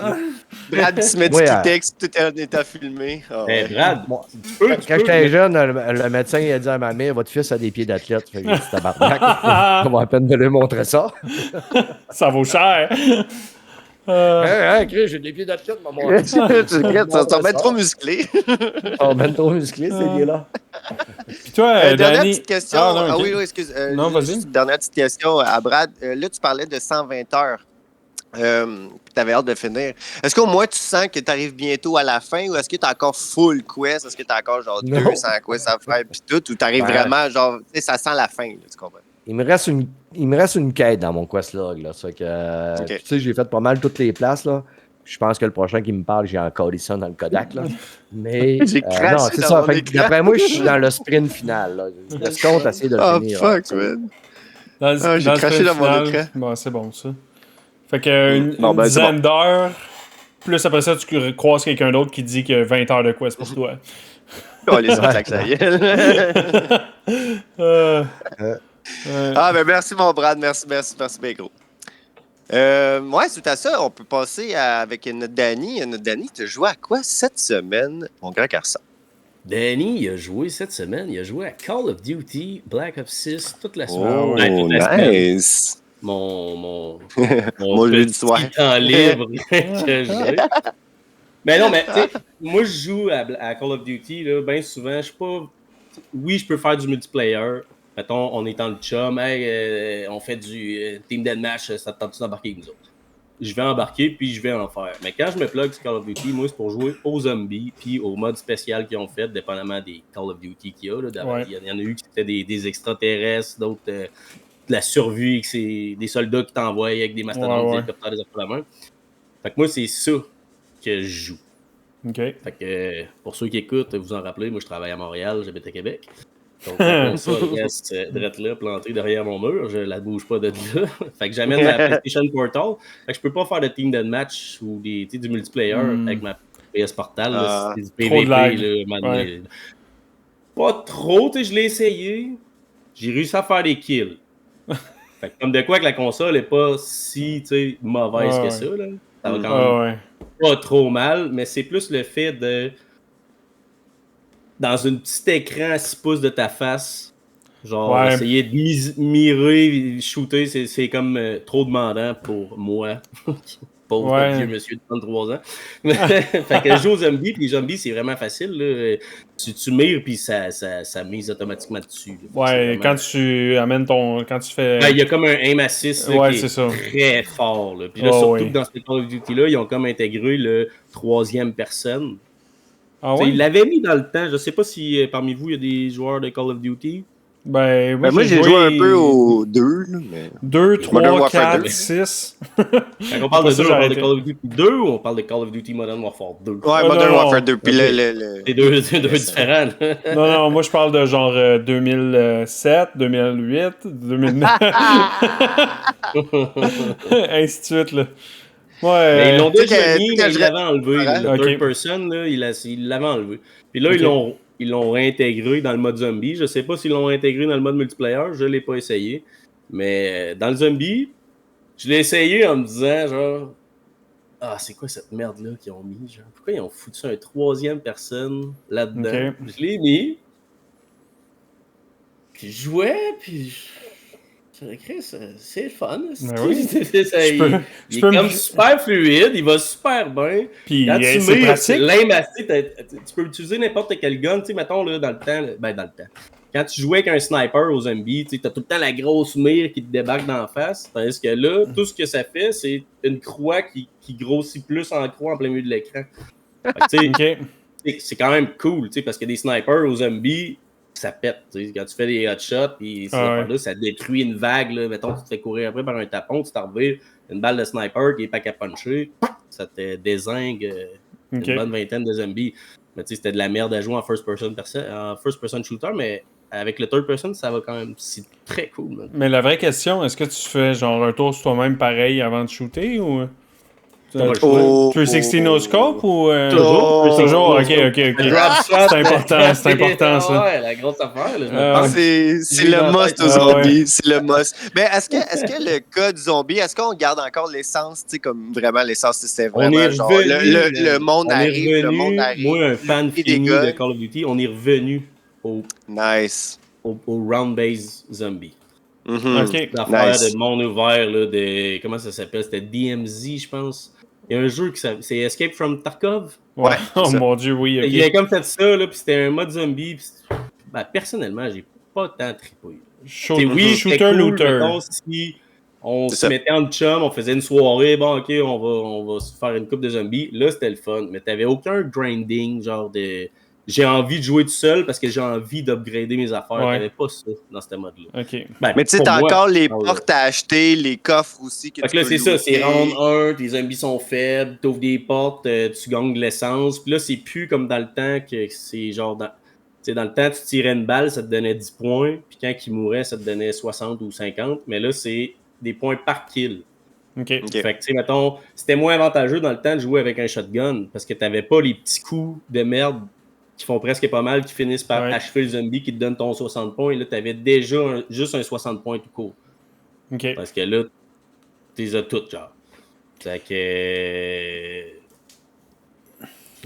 Brad, tu mets du texte, tout est à filmer. Brad, quand j'étais jeune, le médecin il a dit à ma mère, votre fils a des pieds d'athlète. Fait que c'est tabarnak. On va à peine de lui montrer ça. Ça vaut cher. Chris, j'ai des pieds d'athlète, maman. Tu sont bien trop musclés. Ils sont bien trop musclés, ces pieds-là. Puis toi, dernière Danny... petite question. Oui, excuse. Non, vas-y. Dernière petite question à Brad. Là, tu parlais de 120 heures. Puis tu avais hâte de finir. Est-ce qu'au moins tu sens que tu arrives bientôt à la fin ou est-ce que tu as encore full quest? Est-ce que tu as encore genre 200 quests à faire puis tout? Ou tu arrives vraiment genre, tu sais, ça sent la fin, là, tu comprends? Il me reste une quête dans mon quest log. Là. Ça que, tu sais, j'ai fait pas mal toutes les places. Là. Je pense que le prochain qui me parle, j'ai encore ça dans le Kodak. Là. Mais j'ai craché non, c'est ça. Fait, d'après moi, je suis dans le sprint final. Là. Je compte essayer de le finir. Oh fuck, man. J'ai craché dans mon écran. Bon, c'est bon ça. Fait que une dizaine d'heures. Plus après ça, tu croises quelqu'un d'autre qui dit que 20 heures de quest pour toi. On les a claqué la gueule. Ah, ben merci, mon Brad. Merci bien gros. Ouais, suite à ça, on peut passer avec notre Danny. Notre Danny, tu as joué à quoi cette semaine, mon grand garçon? Danny, il a joué cette semaine. Il a joué à Call of Duty Black Ops 6 toute la semaine. Oh, toute la nice! Mon jeu du soir. Temps libre que j'ai. Mais non, mais tu sais, moi je joue à Call of Duty, là, bien souvent, je suis pas... Oui, je peux faire du multiplayer. Mettons, on est dans le chum, hey, on fait du Team Deathmatch, ça te tente d'embarquer avec nous autres. Je vais embarquer, puis je vais en faire. Mais quand je me plug sur Call of Duty, moi, c'est pour jouer aux zombies, puis au mode spécial qu'ils ont fait, dépendamment des Call of Duty qu'il y a. Là, Ouais. Il y en a eu qui étaient des extraterrestres, d'autres de la survie, que c'est des soldats qui t'envoient avec des mastodontes, des hélicoptères, des affaires de la main. Fait que moi, c'est ça que je joue. OK. Fait que pour ceux qui écoutent, vous en rappelez, moi, je travaille à Montréal, j'habite à Québec. Donc, la console reste drette là, plantée derrière mon mur. Je la bouge pas de là. Fait que j'amène ma PlayStation Portal. Fait que je peux pas faire de Team Deathmatch ou du multiplayer avec ma PS Portal. C'est du PVP. Là, pas trop, je l'ai essayé. J'ai réussi à faire des kills. Fait que comme de quoi que la console est pas si mauvaise que ça. Là. Ça va quand même pas trop mal, mais c'est plus le fait de... Dans un petit écran à 6 pouces de ta face, genre essayer de mirer, shooter, c'est comme trop demandant pour moi. Pauvre vieux monsieur de 33 ans. Fait que je joue aux zombies, puis les zombies, c'est vraiment facile. Là. Tu mires, puis ça mise automatiquement dessus. Là. Ouais, quand tu amènes quand tu fais... Il y a comme un aim assist qui est très fort. Là. Puis là, surtout que dans ce Call of Duty-là, ils ont comme intégré le 3e personne. Ah ouais? Il l'avait mis dans le temps. Je sais pas si parmi vous, il y a des joueurs de Call of Duty. Ben, moi j'ai joué un peu aux 2. Mais... 2, 3, 4, 6. Quand on parle de 2, on parle de Call of Duty 2 ou on parle de Call of Duty Modern Warfare 2? Ouais, Modern Warfare 2. Puis c'est deux différents. Non, moi je parle de genre 2007, 2008, 2009. Ainsi de suite, là. Ouais. Mais ils l'ont déjà mis, mais ils l'avaient enlevé. Le third person, là, ils l'avaient enlevé. Puis là, ils l'ont réintégré dans le mode zombie. Je sais pas s'ils l'ont intégré dans le mode multiplayer. Je l'ai pas essayé. Mais dans le zombie, je l'ai essayé en me disant, genre... Ah, c'est quoi cette merde-là qu'ils ont mis? Genre, pourquoi ils ont foutu un 3e personne là-dedans? Okay. Je l'ai mis. Puis je jouais, puis... C'est le fun. Oui. Il est comme super fluide, il va super bien. Puis quand tu c'est pratique. Tu peux utiliser n'importe quel gun. Tu sais, mettons, là, dans le temps. Quand tu jouais avec un sniper aux zombies, tu as tout le temps la grosse mire qui te débarque d'en face. Tandis que là, tout ce que ça fait, c'est une croix qui grossit plus en croix en plein milieu de l'écran. C'est quand même cool, parce que des snipers aux zombies, ça pète. Quand tu fais des headshots, puis ça détruit une vague. Là. Mettons, tu te fais courir après par un tapon, tu t'en reviens une balle de sniper qui est pas qu'à puncher, ça te dézingue une bonne vingtaine de zombies. Mais c'était de la merde à jouer en first-person shooter, mais avec le third person, ça va quand même. C'est très cool. Man. Mais la vraie question, est-ce que tu fais genre un tour sur toi-même pareil avant de shooter ou... 360 no scope ou... Toujours, ok. C'est important ça. Ouais, la grosse affaire. Là, c'est le must aux zombies. C'est le must. Mais est-ce que le cas du zombie, est-ce qu'on garde encore l'essence, tu sais, comme vraiment l'essence, c'est vraiment genre le monde arrive, le monde arrive. Moi, un fan fini de Call of Duty, on est revenu au round-based zombie. L'affaire de monde ouvert, là, comment ça s'appelle? C'était DMZ, je pense. Il y a un jeu c'est Escape from Tarkov. Ouais. Oh mon Dieu, oui. Il a comme fait ça, là, puis c'était un mode zombie. Personnellement, j'ai pas tant trippé. Shooter-looter. Si on se mettait en chum, on faisait une soirée, bon, ok, on va se faire une coupe de zombies. Là, c'était le fun. Mais t'avais aucun grinding, genre de... J'ai envie de jouer tout seul parce que j'ai envie d'upgrader mes affaires. Il n'y avait pas ça dans ce mode-là. Okay. Mais tu sais, t'as encore les portes à acheter, les coffres aussi. Fait que là, c'est ça. C'est round 1, tes zombies sont faibles, t'ouvres des portes, tu gagnes de l'essence. Puis là, c'est plus comme dans le temps que c'est genre... Dans le temps, tu tirais une balle, ça te donnait 10 points. Puis quand il mourait, ça te donnait 60 ou 50. Mais là, c'est des points par kill. Okay. Fait que, tu sais, mettons, c'était moins avantageux dans le temps de jouer avec un shotgun parce que t'avais pas les petits coups de merde qui font presque pas mal, qui finissent par achever le zombie, qui te donne ton 60 points. Là, tu avais déjà juste un 60 points tout court. OK. Parce que là, tu les as toutes, genre. Fait que...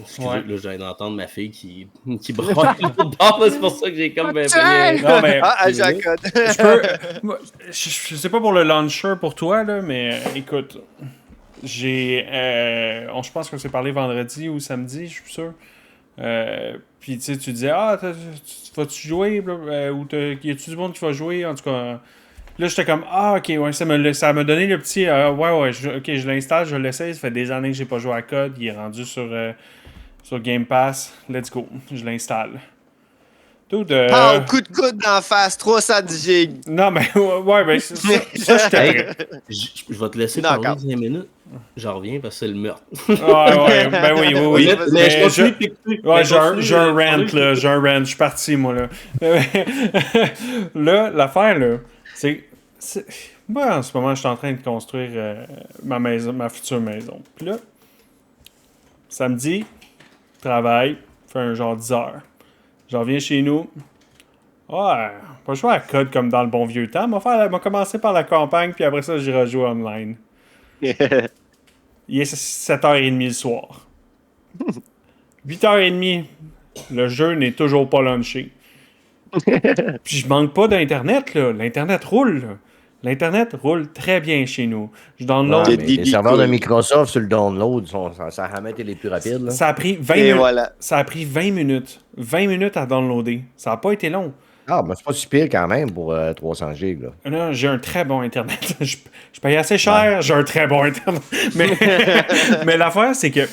Excusez, là, j'ai d'entendre ma fille qui braille c'est pour ça que j'ai comme... Non, mais... Jacques. Je sais pas pour le launcher pour toi, là, mais écoute, je pense qu'on s'est parlé vendredi ou samedi, je suis sûr. Puis tu sais, tu disais, vas-tu jouer, ou y a-tu du monde qui va jouer, en tout cas... Là, j'étais comme, ok, ouais, ça m'a donné le petit, je l'installe, je l'essaye, ça fait des années que j'ai pas joué à code, il est rendu sur Game Pass, let's go, je l'installe. Coup de coude d'en face, 310 gigs. Non, mais, ouais, ben, ça j'étais prêt. Je vais te laisser parler 5 minutes. J'en reviens parce que c'est le meurtre. Ouais, ben oui. Mais j'ai un rant, là. J'ai un rant. Je suis parti, moi, là. Là, l'affaire, là, c'est... Moi, en ce moment, je suis en train de construire ma future maison. Puis là, samedi, travail, fait un genre 10 heures. J'en reviens chez nous. Ouais, pas jouer à code comme dans le bon vieux temps. M'a commencé par la campagne, puis après ça, j'irai jouer online. Il est 7h30 le soir. 8h30, le jeu n'est toujours pas launché. Puis je manque pas d'Internet, là. L'Internet roule, là. L'Internet roule très bien chez nous. Je download... les serveurs de Microsoft sur le download, ça a jamais été les plus rapides. Là. Ça a pris 20 minutes. Voilà. Ça a pris 20 minutes. 20 minutes à downloader. Ça n'a pas été long. Ah, mais c'est pas si pire quand même pour 300 gigs. Là. Non, j'ai un très bon Internet. je paye assez cher, j'ai un très bon Internet. Mais l'affaire, c'est que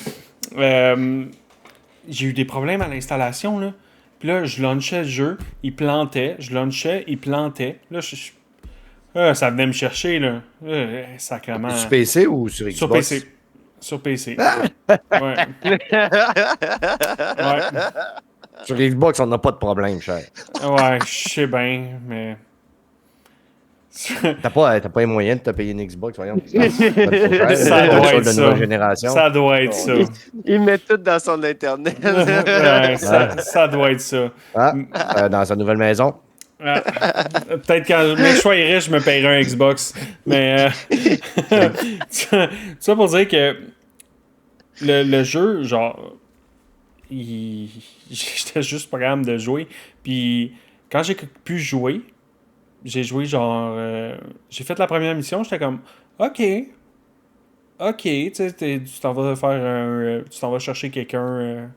j'ai eu des problèmes à l'installation, là. Puis là, je launchais le jeu, il plantait. Je launchais, il plantait. Là, ça venait me chercher, là. Sacrément. Sur PC ou sur Xbox? Sur PC. Ouais. Sur Xbox, on n'a pas de problème, cher. Ouais, je sais bien, mais... T'as pas les moyens de te payer une Xbox, voyons. Ça doit être ça. Génération. Ça doit être ça. Il met tout dans son Internet. Ça doit être ça. Dans sa nouvelle maison. Peut-être quand mes choix est riche, je me payerai un Xbox. Mais ça pour dire que le jeu, genre, j'étais juste pas capable de jouer. Puis quand j'ai pu jouer, j'ai joué genre... j'ai fait la première mission, j'étais comme, OK, tu sais, tu t'en vas faire tu t'en vas chercher quelqu'un...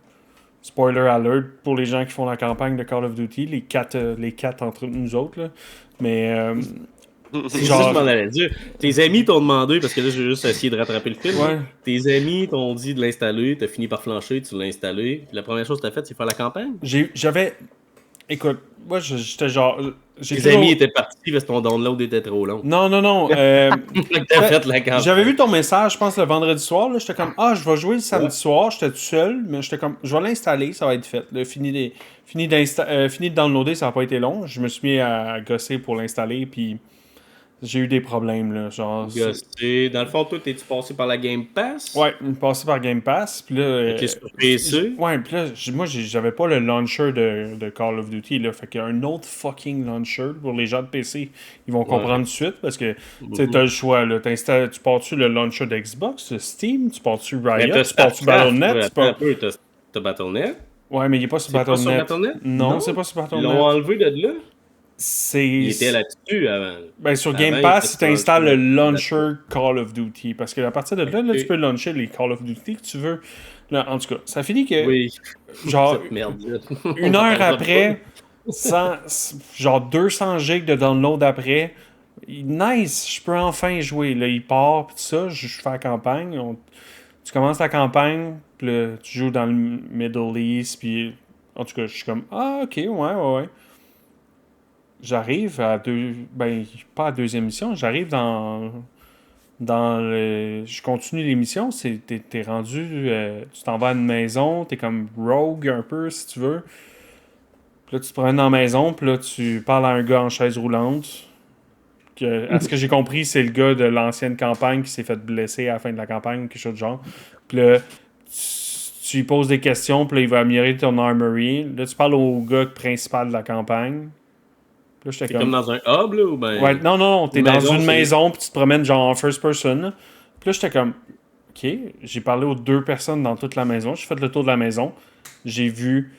spoiler alert pour les gens qui font la campagne de Call of Duty, les quatre entre nous autres, là. Mais... c'est genre... ça que je m'en allais dire. Tes amis t'ont demandé, parce que là, j'ai juste essayé de rattraper le film. Ouais. Tes amis t'ont dit de l'installer, t'as fini par flancher, tu l'as installé. La première chose que t'as faite, c'est faire la campagne? J'avais... Écoute, moi, j'étais genre... Tes amis étaient partis parce que ton download était trop long. Non. T'as fait la campagne. J'avais vu ton message, je pense, le vendredi soir. Là, j'étais comme, je vais jouer le samedi soir. J'étais tout seul, mais j'étais comme, je vais l'installer, ça va être fait. Là, fini de downloader, ça n'a pas été long. Je me suis mis à gosser pour l'installer, puis j'ai eu des problèmes. Là, genre, gosser. Dans le fond, toi, t'es-tu passé par la Game Pass? Ouais, passé par Game Pass. Puis là, sur PC? Ouais, puis là, moi, j'avais pas le launcher de Call of Duty. Là, fait qu'il y a un autre fucking launcher pour les gens de PC. Ils vont comprendre tout de suite parce que tu as le choix. Là, tu pars-tu le launcher d'Xbox, Steam, tu pars-tu Riot, tu pars-tu Battle.net? T'as Battle.net? Ouais, mais il est pas sur Battle.net. Non, c'est pas sur Battle.net. Ils l'ont enlevé de là? Il était là-dessus avant. Ben, sur Game Pass, tu installes le launcher Call of Duty. Parce que à partir de là, tu peux launcher les Call of Duty que tu veux. Là, en tout cas, ça finit que. Oui. Genre, une heure après, genre 200 gigs de download après. Nice, je peux enfin jouer. Là, il part, pis tout ça, je fais la campagne. Tu commences la campagne, puis là, tu joues dans le Middle East, puis en tout cas, je suis comme, ok, ouais. J'arrive à pas à deuxième mission, j'arrive dans je continue l'émission, t'es rendu, tu t'en vas à une maison, t'es comme rogue un peu, si tu veux. Puis là, tu te promènes dans la maison, puis là, tu parles à un gars en chaise roulante. À ce que j'ai compris, c'est le gars de l'ancienne campagne qui s'est fait blesser à la fin de la campagne, quelque chose de genre. Puis là, tu tu lui poses des questions, puis là, il va améliorer ton armory. Là, tu parles au gars principal de la campagne. Là, j'étais comme dans un hub, là, ou ben... Ouais, non, t'es dans une maison, puis tu te promènes genre en first person. Là. Puis là, j'étais comme, OK, j'ai parlé aux 2 personnes dans toute la maison. J'ai fait le tour de la maison. J'ai vu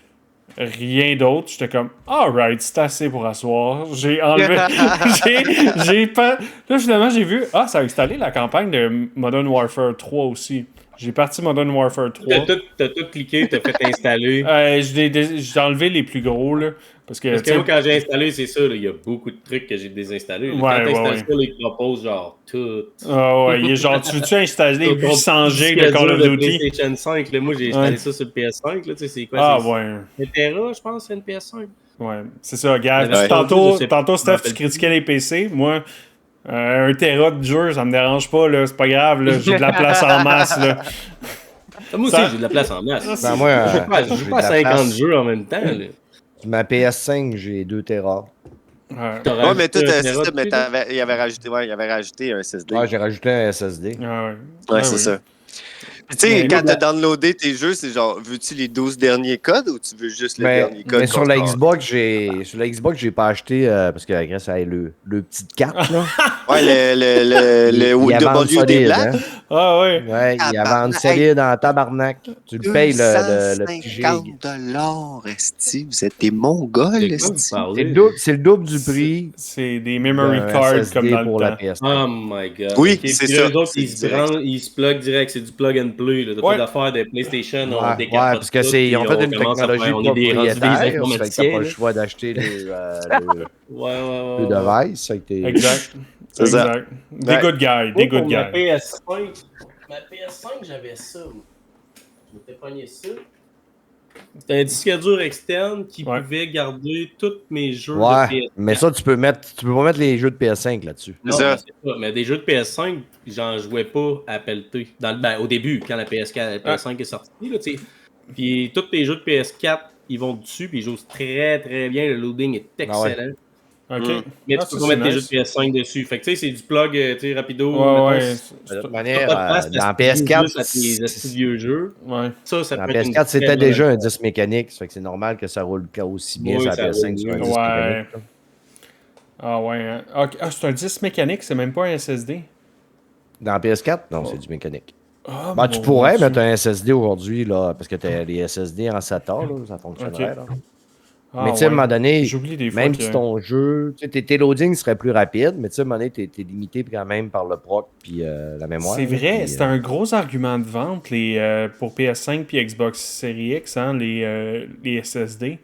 rien d'autre. J'étais comme, alright, c'est assez pour asseoir. J'ai enlevé. j'ai pas. Là, finalement, j'ai vu, ça a installé la campagne de Modern Warfare 3 aussi. J'ai parti Modern Warfare 3. T'as tout cliqué, t'as fait installer. J'ai enlevé les plus gros, là. Parce que moi, quand j'ai installé, c'est ça, il y a beaucoup de trucs que j'ai désinstallés. Quand t'installes ça, ils te proposent genre tout. Ouais, genre, tu veux-tu installer 800 G de Call of Duty? PlayStation 5, là, moi j'ai installé ça sur le PS5, là, tu sais, c'est quoi? Ouais. Un Tera, je pense, c'est une PS5. Ouais, c'est ça, gars. Tantôt, Steph, tu critiquais les PC. Moi, 1 Tera de jeu, ça me dérange pas, là. C'est pas grave, là. J'ai de la place en masse, là. Moi aussi, j'ai de la place en masse. Ben, moi, je joue pas 50 jeux en même temps, là. Ma PS5, j'ai 2 Tera. Ouais, mais toi, c'est ça, mais il avait rajouté un SSD. Ouais, j'ai rajouté un SSD. Ouais, c'est ça. Puis tu sais, quand t'as downloadé tes jeux, c'est genre, veux-tu les 12 derniers codes ou tu veux juste les derniers codes? Mais sur la Xbox, j'ai pas acheté parce que grâce à le petit 4, là. Ouais, le WD Black. Ouais. Ouais, il y avait une solide en tabarnak. Tu le payes le petit gig. $250, esti. Vous êtes des mongols, esti. C'est le double du prix. C'est des memory cards comme dans pour le la temps. PS. Oh my god. Oui, c'est ça. Les autres, ils se plug direct. C'est du plug and play. T'as pas d'affaires de PlayStation. Ouais, parce que ils ont fait une technologie propriétaire. Fait que t'as pas le choix d'acheter le device. Exact. C'est ça. Des good guys. Des good guys. Ma PS5, j'avais ça. Je m'étais pogné ça. C'était un disque dur externe qui pouvait garder tous mes jeux de PS5. Mais ça, tu peux pas mettre les jeux de PS5 là-dessus. Non, c'est ça. Mais des jeux de PS5, j'en jouais pas à pelleter. Au début, quand la PS5 est sortie. Là, puis tous les jeux de PS4, ils vont dessus, puis ils jouent très très bien. Le loading est excellent. OK. Mais tu peux pas mettre tes jeux de PS5 dessus. Fait que tu sais, c'est du plug rapido. De toute manière, dans PS4, c'est vieux jeux. Ouais. Ça dans PS4, c'était déjà un disque mécanique. Fait que c'est normal que ça roule aussi bien sur la PS5 sur un disque mécanique. Ah ouais. Hein. Okay. C'est un disque mécanique, c'est même pas un SSD. Dans PS4, non, c'est du mécanique. Tu pourrais mettre un SSD aujourd'hui, là, parce que tu as les SSD en SATA, là, ça fonctionnerait. Là. Mais tu sais, à un moment donné, même si ton jeu, tes loadings seraient plus rapides, mais tu sais, à un moment donné, t'es limité quand même par le proc puis la mémoire. C'est vrai, c'est un gros argument de vente pour PS5 puis Xbox Series X, hein, les SSD.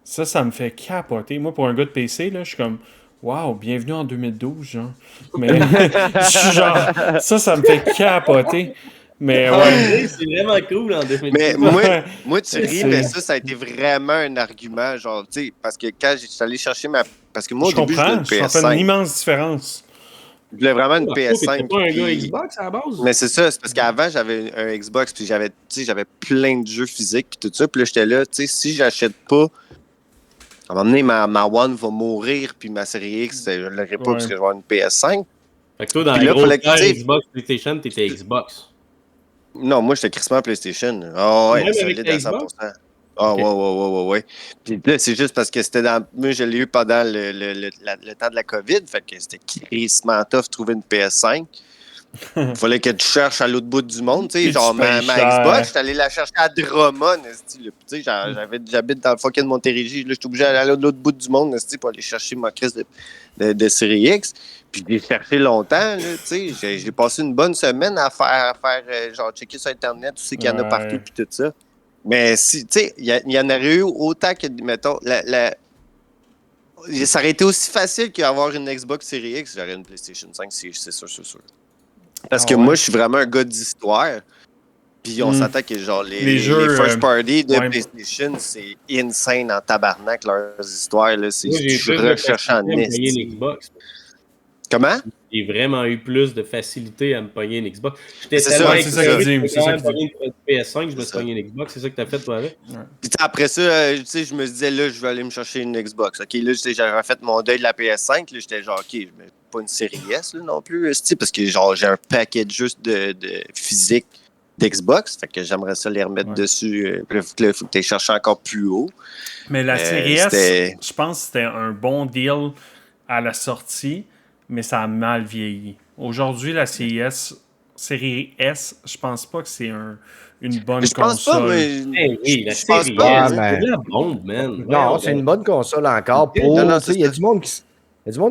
Ça me fait capoter. Moi, pour un gars de PC, là, je suis comme, wow, bienvenue en 2012, genre. Mais je suis genre, ça me fait capoter. Mais ouais. C'est vraiment cool en 2012. Mais moi tu ris, mais ça a été vraiment un argument, genre, tu sais, parce que quand j'étais allé chercher parce que moi, au début, je voulais une PS5. Ça fait une immense différence. Je voulais vraiment une PS5. T'es pas un gars Xbox à la base? Mais c'est ça, c'est parce qu'avant, j'avais un Xbox, puis j'avais plein de jeux physiques, puis tout ça, puis là, j'étais là, tu sais, si j'achète pas, à un moment donné, ma One va mourir, puis ma série X, je ne l'aurai pas parce que je vais avoir une PS5. Fait que toi, dans les gros Xbox, PlayStation, t'étais Xbox. Non, moi, j'étais crissement PlayStation. Ah ouais, solide à 100%. Ah ouais. Puis là, c'est juste parce que c'était moi, je l'ai eu pendant le temps de la COVID, fait que c'était crissement tough de trouver une PS5. Il fallait que tu cherches à l'autre bout du monde, tu sais, genre ma Xbox, j'étais allé la chercher à Drummond, tu sais, j'habite dans le fucking Montérégie, là, j'étais obligé d'aller à l'autre bout du monde, pour aller chercher ma crise de série X. Puis je l'ai cherché longtemps, tu sais, j'ai passé une bonne semaine à faire genre checker sur Internet, tu sais qu'il y en a partout, puis tout ça. Mais si, tu sais, il y en aurait eu autant que, mettons, ça aurait été aussi facile qu'avoir une Xbox Series X, j'aurais une PlayStation 5, c'est sûr. Parce que moi, je suis vraiment un gars d'histoire. Puis on s'attend que genre les first party de PlayStation, c'est insane en tabarnak, leurs histoires. Là, je recherche en Xbox. Comment? J'ai vraiment eu plus de facilité à me pogner une Xbox. C'est ça que je dis. C'est ça que une PS5, je me suis pogné une Xbox. C'est ça que tu as fait, toi, avec? Puis après ça, je me disais, là, je vais aller me chercher une Xbox. OK, là, j'avais fait mon deuil de la PS5. Là, j'étais genre, OK, je mets pas une série S là, non plus, parce que genre j'ai un paquet juste de physique d'Xbox. Fait que j'aimerais ça les remettre dessus. Puis là, il faut que tu les cherches encore plus haut. Mais la série S, je pense que c'était un bon deal à la sortie, mais ça a mal vieilli. Aujourd'hui, la série S, je pense pas que c'est une bonne je pense console. Pas, mais... oui, la je série pense pas, c'est de la bombe, man. Non, c'est une bonne console encore. Il y a du monde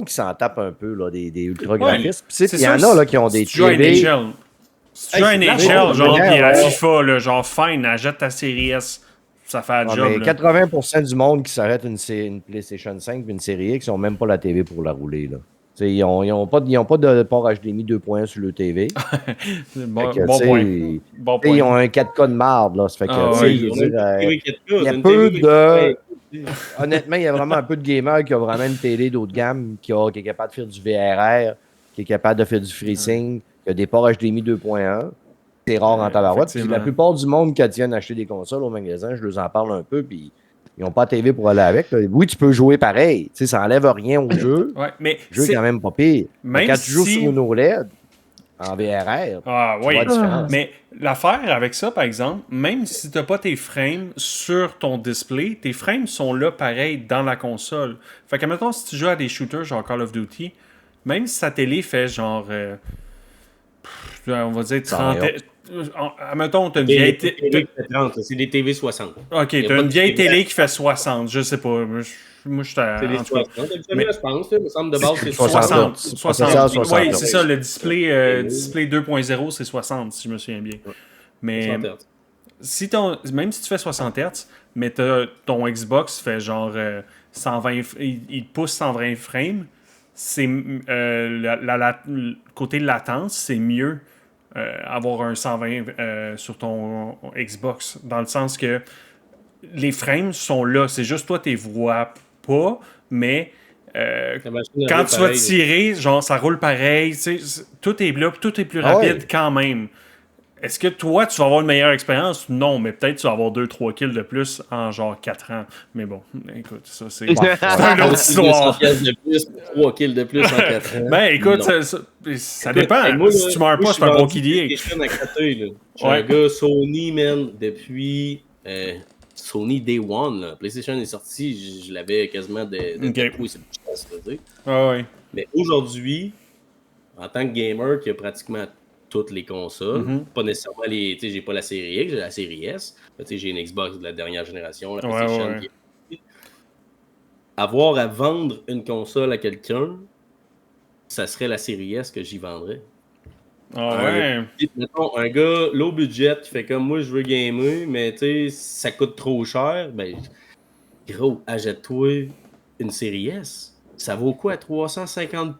qui s'en tape un peu, là, des ultra graphismes. Il y en a là, qui ont des TV. Si tu joues à NHL, genre, pis à FIFA, là, genre, fine, achète ta série S. Ça fait un job. Mais 80% du monde qui s'arrête une PlayStation 5 et une série X, ils n'ont même pas la TV pour la rouler. Là. Ils n'ont pas de port HDMI 2.1 sur le TV. Bon point. Ils ont un 4K de marde. Là. Ça fait que, il y a peu de... Honnêtement, il y a vraiment un peu de gamers qui ont vraiment une télé d'autre gamme, qui est capable de faire du VRR, qui est capable de faire du FreeSync, qui a des ports HDMI 2.1. C'est rare en tabarouette. Puis la plupart du monde qui viennent acheter des consoles au magasin, je leur en parle un peu, puis ils n'ont pas de TV pour aller avec. Là. Oui, tu peux jouer pareil. Ça n'enlève rien au jeu. Mais le jeu est quand même pas pire. Quand tu joues sur une OLED, en VRR, tu vois la différence. Mais l'affaire avec ça, par exemple, même si tu n'as pas tes frames sur ton display, tes frames sont là pareil dans la console. Fait que, mettons, si tu joues à des shooters genre Call of Duty, même si ta télé fait genre... on va dire 30... Admettons, t'as une vieille télé. C'est des TV 60. Ok, t'as une vieille télé qui fait 60, je sais pas. Moi, je t'ai. C'est des 60. Je pense, il me semble de base, c'est 60. 60. Oui, c'est ça, le display 2.0, c'est 60, si je me souviens bien. Mais même si tu fais 60 Hz, mais ton Xbox fait genre 120, il te pousse 120 frames, c'est côté latence, c'est mieux. Avoir un 120 sur ton Xbox, dans le sens que les frames sont là, c'est juste toi tu les vois pas, mais quand tu vas tirer, genre ça roule pareil, tout est là, tout est plus rapide quand même. Est-ce que toi, tu vas avoir une meilleure expérience? Non, mais peut-être tu vas avoir 2-3 kills de plus en genre 4 ans. Mais bon, écoute, ça c'est une autre histoire. 200 de plus, 3 kills de plus en 4 ans. Ben écoute, ça dépend. Moi, si tu meurs pas, c'est pas un bon killier. Je suis un gars Sony, man, depuis Sony Day One. Là. PlayStation est sorti, je l'avais quasiment oui, c'est plus facile à dire. Ouais. Mais aujourd'hui, en tant que gamer qui a pratiquement toutes les consoles, pas nécessairement j'ai pas la série X, j'ai la série S, j'ai une Xbox de la dernière génération, la PlayStation. Avoir à vendre une console à quelqu'un, ça serait la série S que j'y vendrais. Mettons, un gars low budget qui fait comme moi je veux gamer, mais ça coûte trop cher, ben gros, achète-toi une série S. Ça vaut quoi, 350$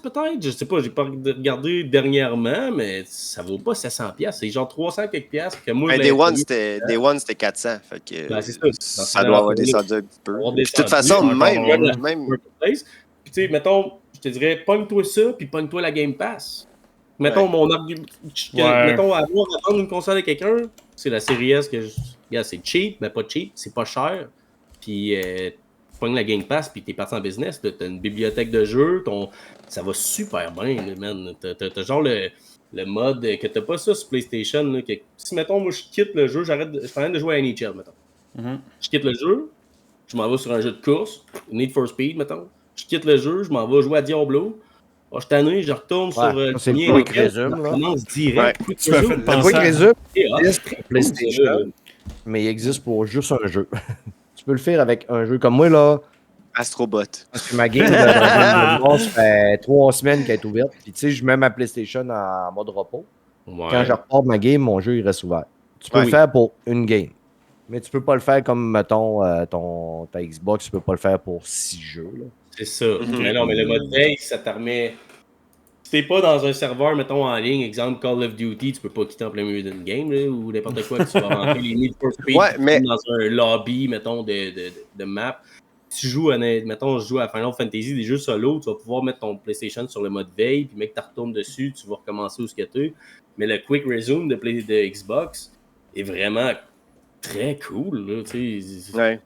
peut-être? Je sais pas, j'ai pas regardé dernièrement, mais ça vaut pas 700$. C'est genre 300 quelques piastres que moi. Day One, c'était 400. Fait que c'est ça doit avoir descendu un petit peu. De toute façon, même... Puis tu sais, mettons, je te dirais, pogne-toi ça, puis pogne-toi la Game Pass. Mettons, mon argument. Mettons, avoir à vendre une console à quelqu'un, c'est la série S que c'est cheap, mais pas cheap, c'est pas cher. Puis pogne la Game Pass, puis t'es parti en business, t'as une bibliothèque de jeux, ça va super bien, man. T'as genre le mode que t'as pas ça sur PlayStation. Là, que, si, mettons, moi, je quitte le jeu, je t'arrête de jouer à NHL, mettons. Je quitte le jeu, je m'en vais sur un jeu de course, Need for Speed, mettons. Je quitte le jeu, je m'en vais jouer à Diablo. Je suis tanné, je retourne sur c'est le Quick Resume, là. Commence direct. Tu m'as fait penser le Quick Resume existe pour PlayStation, mais il existe pour juste un jeu. Tu peux le faire avec un jeu comme moi, là. Astrobot. Parce que ma game de ça fait 3 semaines qu'elle est ouverte. Puis tu sais, je mets ma PlayStation en mode repos. Quand je repars ma game, mon jeu il reste ouvert. Tu peux le faire pour une game. Mais tu peux pas le faire comme, mettons, ta Xbox, tu peux pas le faire pour 6 jeux. Là. C'est ça. Mais non, mais le mode veille, ça te permet... Si t'es pas dans un serveur, mettons, en ligne, exemple Call of Duty, tu peux pas quitter en plein milieu d'une game, là, ou n'importe quoi, que tu vas rentrer les Need for Speed dans un lobby, mettons, de map. Tu joues, mettons, je joue à Final Fantasy, des jeux solo, tu vas pouvoir mettre ton PlayStation sur le mode veille, puis mec, tu retournes dessus, tu vas recommencer où ce que tu. Mais le Quick Resume de Xbox est vraiment très cool, là, tu sais. Ouais.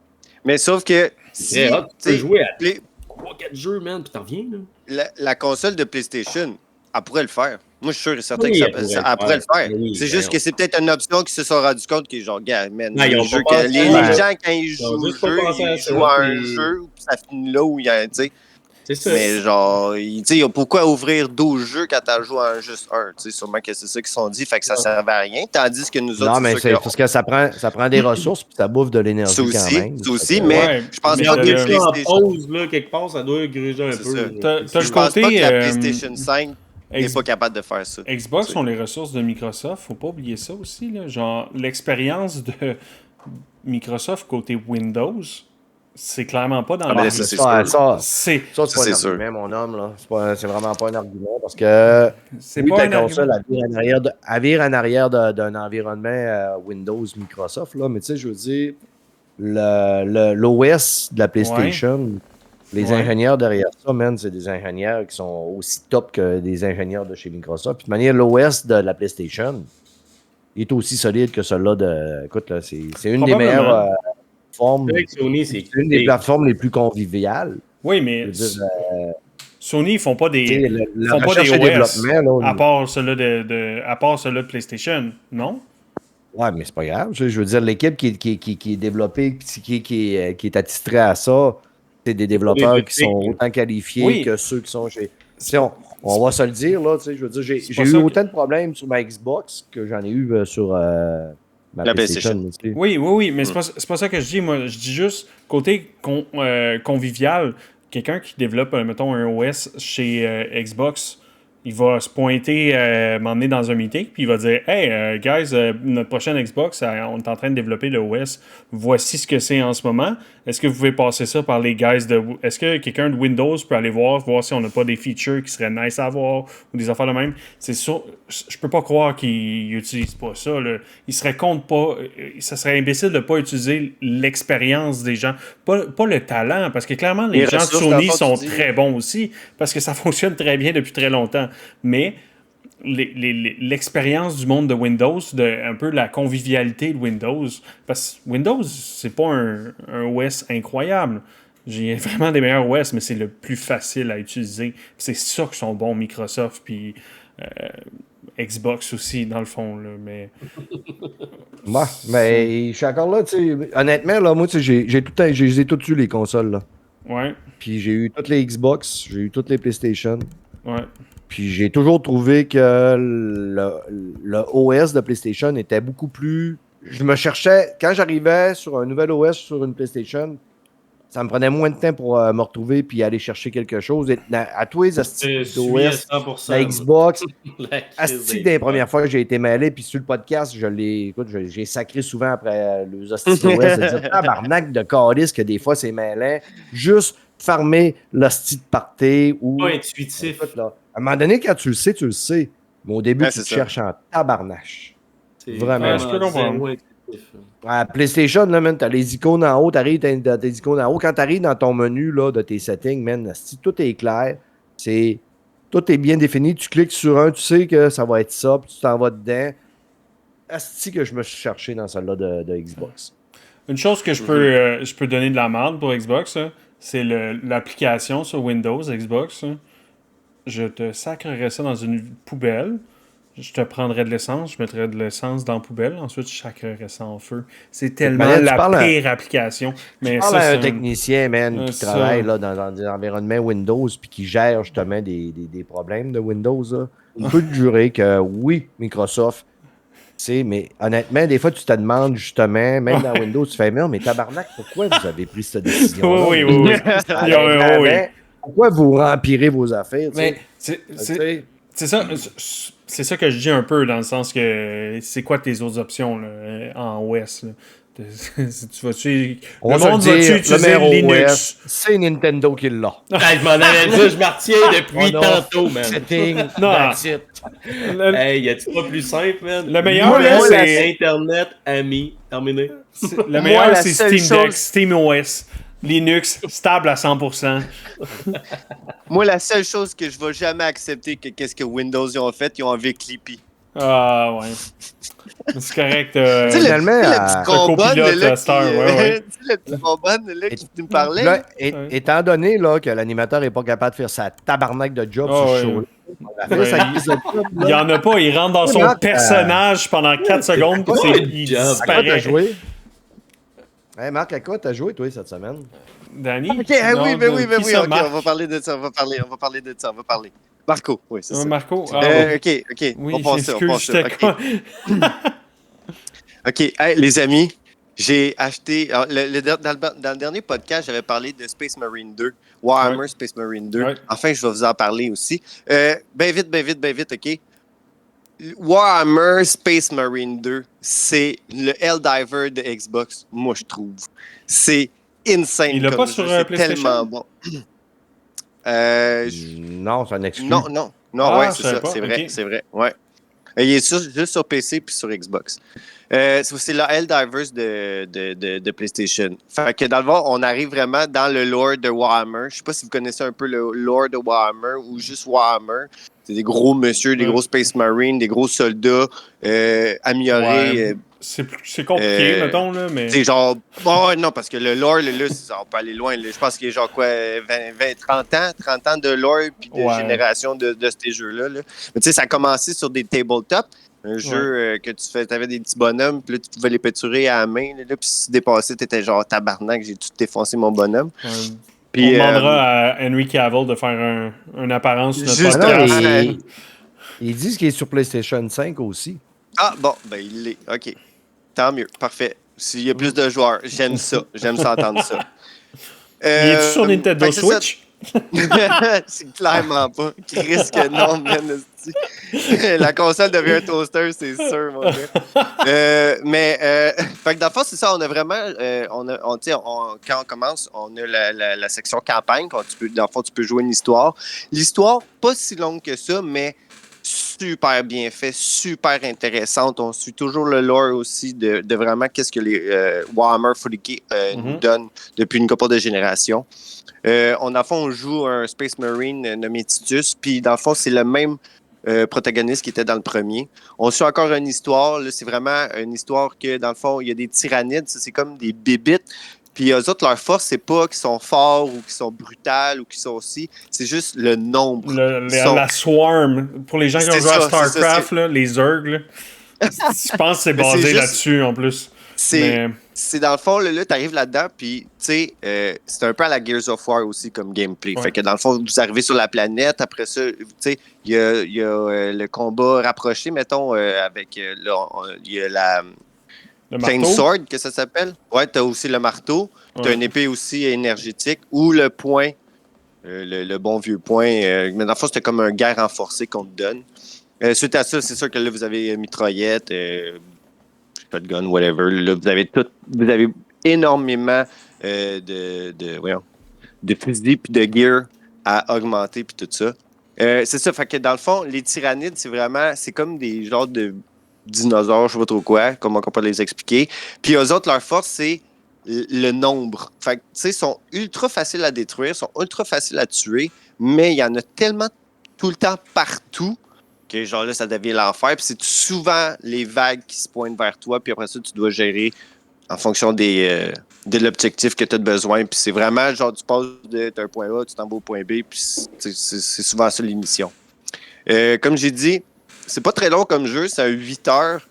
Mais sauf que si tu peux jouer à 3-4 jeux, man, puis t'en reviens, là. La console de PlayStation, elle pourrait le faire. Moi, je suis sûr et certain que ça pourrait le faire. C'est juste que c'est peut-être une option qu'ils se sont rendu compte que, genre, gars, man, les gens, quand ils jouent au jeu, ils jouent à un jeu, puis ça finit là où il y a, tu sais. C'est ça. Mais genre, pourquoi ouvrir 12 jeux quand t'as joué à juste un? Sûrement que c'est ça qu'ils se sont dit, fait que ça servait à rien. Tandis que nous autres, non, mais c'est parce que ça prend des ressources puis ça bouffe de l'énergie quand même. C'est aussi, mais je pense pas que PlayStation... en pause, là, quelque part, ça doit gruger un peu. Je pense pas que la PlayStation 5 n'est pas capable de faire ça. Xbox ont les ressources de Microsoft, faut pas oublier ça aussi. Là. Genre, l'expérience de Microsoft côté Windows... C'est clairement pas dans le... c'est pas un argument, mon homme. Là. C'est vraiment pas un argument parce que ta console vire en arrière d'un environnement Windows Microsoft. Là, mais tu sais, je veux dire, l'OS de la PlayStation, les ingénieurs derrière ça, man, c'est des ingénieurs qui sont aussi top que des ingénieurs de chez Microsoft. Puis de manière, l'OS de la PlayStation, il est aussi solide que celui-là de... Écoute, là, c'est une des meilleures... Sony, c'est une des plateformes les plus conviviales. Oui, mais Sony, ils font pas des font pas des OS à part celui de PlayStation, non? Ouais, mais c'est pas grave. Je veux dire, l'équipe qui est développée, qui est attitrée à ça, c'est des développeurs qui sont autant qualifiés que ceux qui sont chez... On va se le dire, là. Je veux dire, j'ai eu autant de problèmes sur ma Xbox que j'en ai eu sur... la PlayStation. Oui, mais c'est pas ça que je dis. Moi, je dis juste, côté convivial, quelqu'un qui développe, mettons, un OS chez Xbox, il va se pointer, m'emmener dans un meeting, puis il va dire « Hey, guys, notre prochaine Xbox, on est en train de développer le OS. Voici ce que c'est en ce moment. Est-ce que vous pouvez passer ça par les guys de... Est-ce que quelqu'un de Windows peut aller voir si on n'a pas des features qui seraient nice à voir ou des affaires de même? » C'est sûr, je peux pas croire qu'ils n'utilisent pas ça. Là. Ils seraient contre pas... Ça serait imbécile de pas utiliser l'expérience des gens. Pas le talent, parce que clairement, les gens de Sony sont très bons aussi, parce que ça fonctionne très bien depuis très longtemps. Mais l'expérience du monde de Windows, un peu la convivialité de Windows, parce que Windows, c'est pas un OS incroyable. J'ai vraiment des meilleurs OS, mais c'est le plus facile à utiliser. C'est ça que sont bons Microsoft, puis Xbox aussi, dans le fond. Là, mais mais je suis encore là, tu sais. Honnêtement, là, moi, j'ai tout eu les consoles, là. Ouais. Puis j'ai eu toutes les Xbox, j'ai eu toutes les PlayStation. Ouais. Puis j'ai toujours trouvé que le OS de PlayStation était beaucoup plus... Je me cherchais... Quand j'arrivais sur un nouvel OS sur une PlayStation, ça me prenait moins de temps pour me retrouver puis aller chercher quelque chose. Et à tous les astuces d'OS, la Xbox, astuces des premières fois que j'ai été mêlé, puis sur le podcast, j'ai sacré souvent après les astuces d'OS de dire « Tabarnak de calice que des fois c'est mêlant. » Juste farmer l'hostie de party ou... Pas intuitif. Là. À un moment donné, quand tu le sais, tu le sais. Mais au début, tu te cherches en tabarnache. Vraiment. Je peux comprendre. À PlayStation, là, man, t'as les icônes en haut, t'arrives dans tes icônes en haut. Quand t'arrives dans ton menu là, de tes settings, man, si tout est clair, tout est bien défini. Tu cliques sur un, tu sais que ça va être ça, puis tu t'en vas dedans. Asti que je me suis cherché dans celle-là de Xbox. Une chose que je peux donner de la merde pour Xbox, là, c'est l'application sur Windows, Xbox. Là. Je te sacrerais ça dans une poubelle. Je te prendrais de l'essence, je mettrais de l'essence dans la poubelle, ensuite je sacrerais ça en feu. C'est tellement la pire application. Mais parle à un technicien, man, qui travaille là, dans des environnements Windows puis qui gère justement des problèmes de Windows. Là. On peut te jurer que oui, Microsoft, mais honnêtement, des fois, tu te demandes justement, même dans Windows, tu fais mais tabarnak, pourquoi vous avez pris cette décision? Oui. Pourquoi vous rempirez vos affaires? Mais c'est ça que je dis un peu, dans le sens que c'est quoi tes autres options là, en OS? Là? Tu vas-tu... Le monde va-tu utiliser Linux? C'est Nintendo qui l'a. Je m'en allais dire, je m'en retiens depuis tantôt, man. Setting, Hey, y a-tu pas plus simple, man? Le meilleur, c'est Internet, ami, terminé. Le meilleur, c'est Steam Deck, SteamOS. Linux, stable à 100%. Moi, la seule chose que je vais jamais accepter, qu'est-ce que Windows ils ont fait, ils ont enlevé Clippy. Ah, ouais. C'est correct. Tu sais, le petit combat le petit combat qui nous parlait. Là, étant donné là, que l'animateur n'est pas capable de faire sa tabarnak de job sur ce show-là, Il y en a pas. Il rentre dans son personnage pendant 4 secondes, puis il disparaît. Hey, Marc, à quoi t'as joué, toi, cette semaine? Danny? Ok, oui, ok, on va parler de ça, on va parler de ça. Marco, oui, c'est ça. Marco, ok, oui, on passe ça. Ok, hey, les amis, j'ai acheté. Dans le dernier podcast, j'avais parlé de Space Marine 2, Warhammer Space Marine 2. Ouais. Enfin, je vais vous en parler aussi. Ben vite, ok. Warhammer Space Marine 2, c'est le Helldiver de Xbox, moi je trouve. C'est insane. Il l'a pas sur c'est PlayStation? Tellement bon. Non, c'est un exclu. Non, ouais, c'est ça, c'est vrai, ouais. Il est juste sur PC puis sur Xbox. C'est le Helldivers de PlayStation. Fait que dans le fond, on arrive vraiment dans le lore de Warhammer. Je sais pas si vous connaissez un peu le lore de Warhammer ou juste Warhammer. C'est des gros monsieur, des gros Space Marines, des gros soldats améliorés. Ouais, c'est compliqué, mettons, là, mais... C'est genre... Oh, non, parce que le lore, là, on peut aller loin. Là. Je pense qu'il y a genre quoi, 30 ans de lore puis de génération de ces jeux-là. Là. Mais tu sais, ça a commencé sur des tabletops. Un jeu que tu avais des petits bonhommes, puis là, tu pouvais les peinturer à la main. Là, puis si tu dépassais, tu étais genre tabarnak, j'ai tout défoncé mon bonhomme. Puis, on demandera à Henry Cavill de faire une apparence sur notre podcast. Ils disent qu'il est sur PlayStation 5 aussi. Ah, bon, ben il l'est. OK. Tant mieux. Parfait. S'il y a plus de joueurs, j'aime ça. J'aime ça entendre ça. Il est-tu sur Nintendo Switch? C'est clairement pas. Chris que non, man. La console devient un toaster, c'est sûr, mon gars. Fait que dans le fond, c'est ça. On a vraiment... quand on commence, on a la section campagne. Dans le fond, tu peux jouer une histoire. L'histoire, pas si longue que ça, mais super bien fait, super intéressante. On suit toujours le lore aussi de vraiment qu'est-ce que les Warhammer 40K nous donnent depuis une couple de générations. Dans le fond, on joue un Space Marine nommé Titus, puis dans le fond, c'est le même protagoniste qui était dans le premier. On suit encore une histoire. Là, c'est vraiment une histoire que, dans le fond, il y a des tyrannides. C'est comme des bébites. Puis eux autres, leur force, c'est pas qu'ils sont forts ou qu'ils sont brutales ou qu'ils sont aussi. C'est juste le nombre. La swarm. Pour les gens qui ont joué à StarCraft, là, les Zerg, je pense que c'est basé là-dessus en plus. C'est dans le fond, là tu arrives là-dedans, puis tu sais, c'est un peu à la Gears of War aussi comme gameplay. Ouais. Fait que dans le fond, vous arrivez sur la planète, après ça, tu sais, il y a le combat rapproché, mettons, avec il y a la Chain Sword, que ça s'appelle. Ouais, t'as aussi le marteau, t'as une épée aussi énergétique, ou le point, le bon vieux point. Mais dans le fond, c'était comme un guerre renforcé qu'on te donne. Suite à ça, c'est sûr que là, vous avez mitraillette, shotgun, whatever. Là, vous avez énormément de fusils puis de gear à augmenter puis tout ça. C'est ça, fait que dans le fond, les tyrannides, c'est comme des genres de dinosaures, je sais pas trop quoi, comment on peut les expliquer. Puis eux autres, leur force, c'est le nombre. Fait que, tu sais, ils sont ultra faciles à détruire, sont ultra faciles à tuer, mais il y en a tellement tout le temps partout que genre là, ça devient l'enfer. Puis c'est souvent les vagues qui se pointent vers toi, puis après ça, tu dois gérer en fonction de l'objectif que tu as besoin. Puis c'est vraiment genre, tu passes d'un point A, tu t'en vas au point B, puis c'est souvent ça l'émission. Comme j'ai dit, c'est pas très long comme jeu, c'est à 8 heures.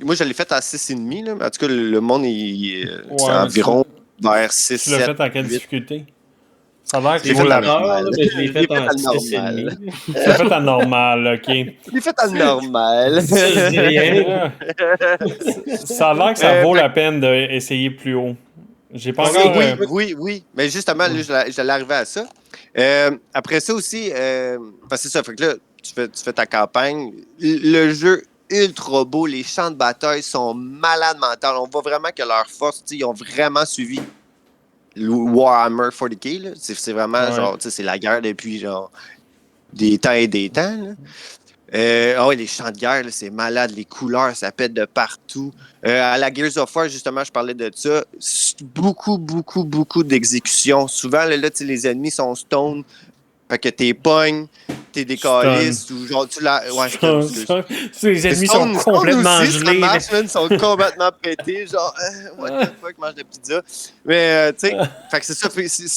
Moi, je l'ai fait à 6,5. Là. En tout cas, le monde, c'est environ vers 6, 7, Tu l'as fait à quelle difficulté? Ça a l'air que je l'ai fait en normal. Tu l'as fait en normal, OK. Je l'ai fait en normal. Je dis rien. Ça a l'air que ça vaut la peine d'essayer plus haut. J'ai pas encore... Oui. Mais justement, là, j'allais arriver à ça. Après ça aussi, c'est ça. Fait que là, tu fais ta campagne. Le jeu ultra beau, les champs de bataille sont malades mentales. On voit vraiment que leur force, ils ont vraiment suivi Warhammer 40K. Là. C'est vraiment genre, c'est la guerre depuis genre des temps et des temps. Là. Les champs de guerre, là, c'est malade. Les couleurs, ça pète de partout. À la Gears of War, justement, je parlais de ça. Beaucoup d'exécutions. Souvent, là les ennemis sont stone. Fait que t'es pognes. t'es décaliste ou genre tu l'as. Ouais, les ennemis sont complètement gelés. Ils sont complètement pétés, genre, what the fuck, mange de pizza. Mais, tu sais, fait que c'est ça.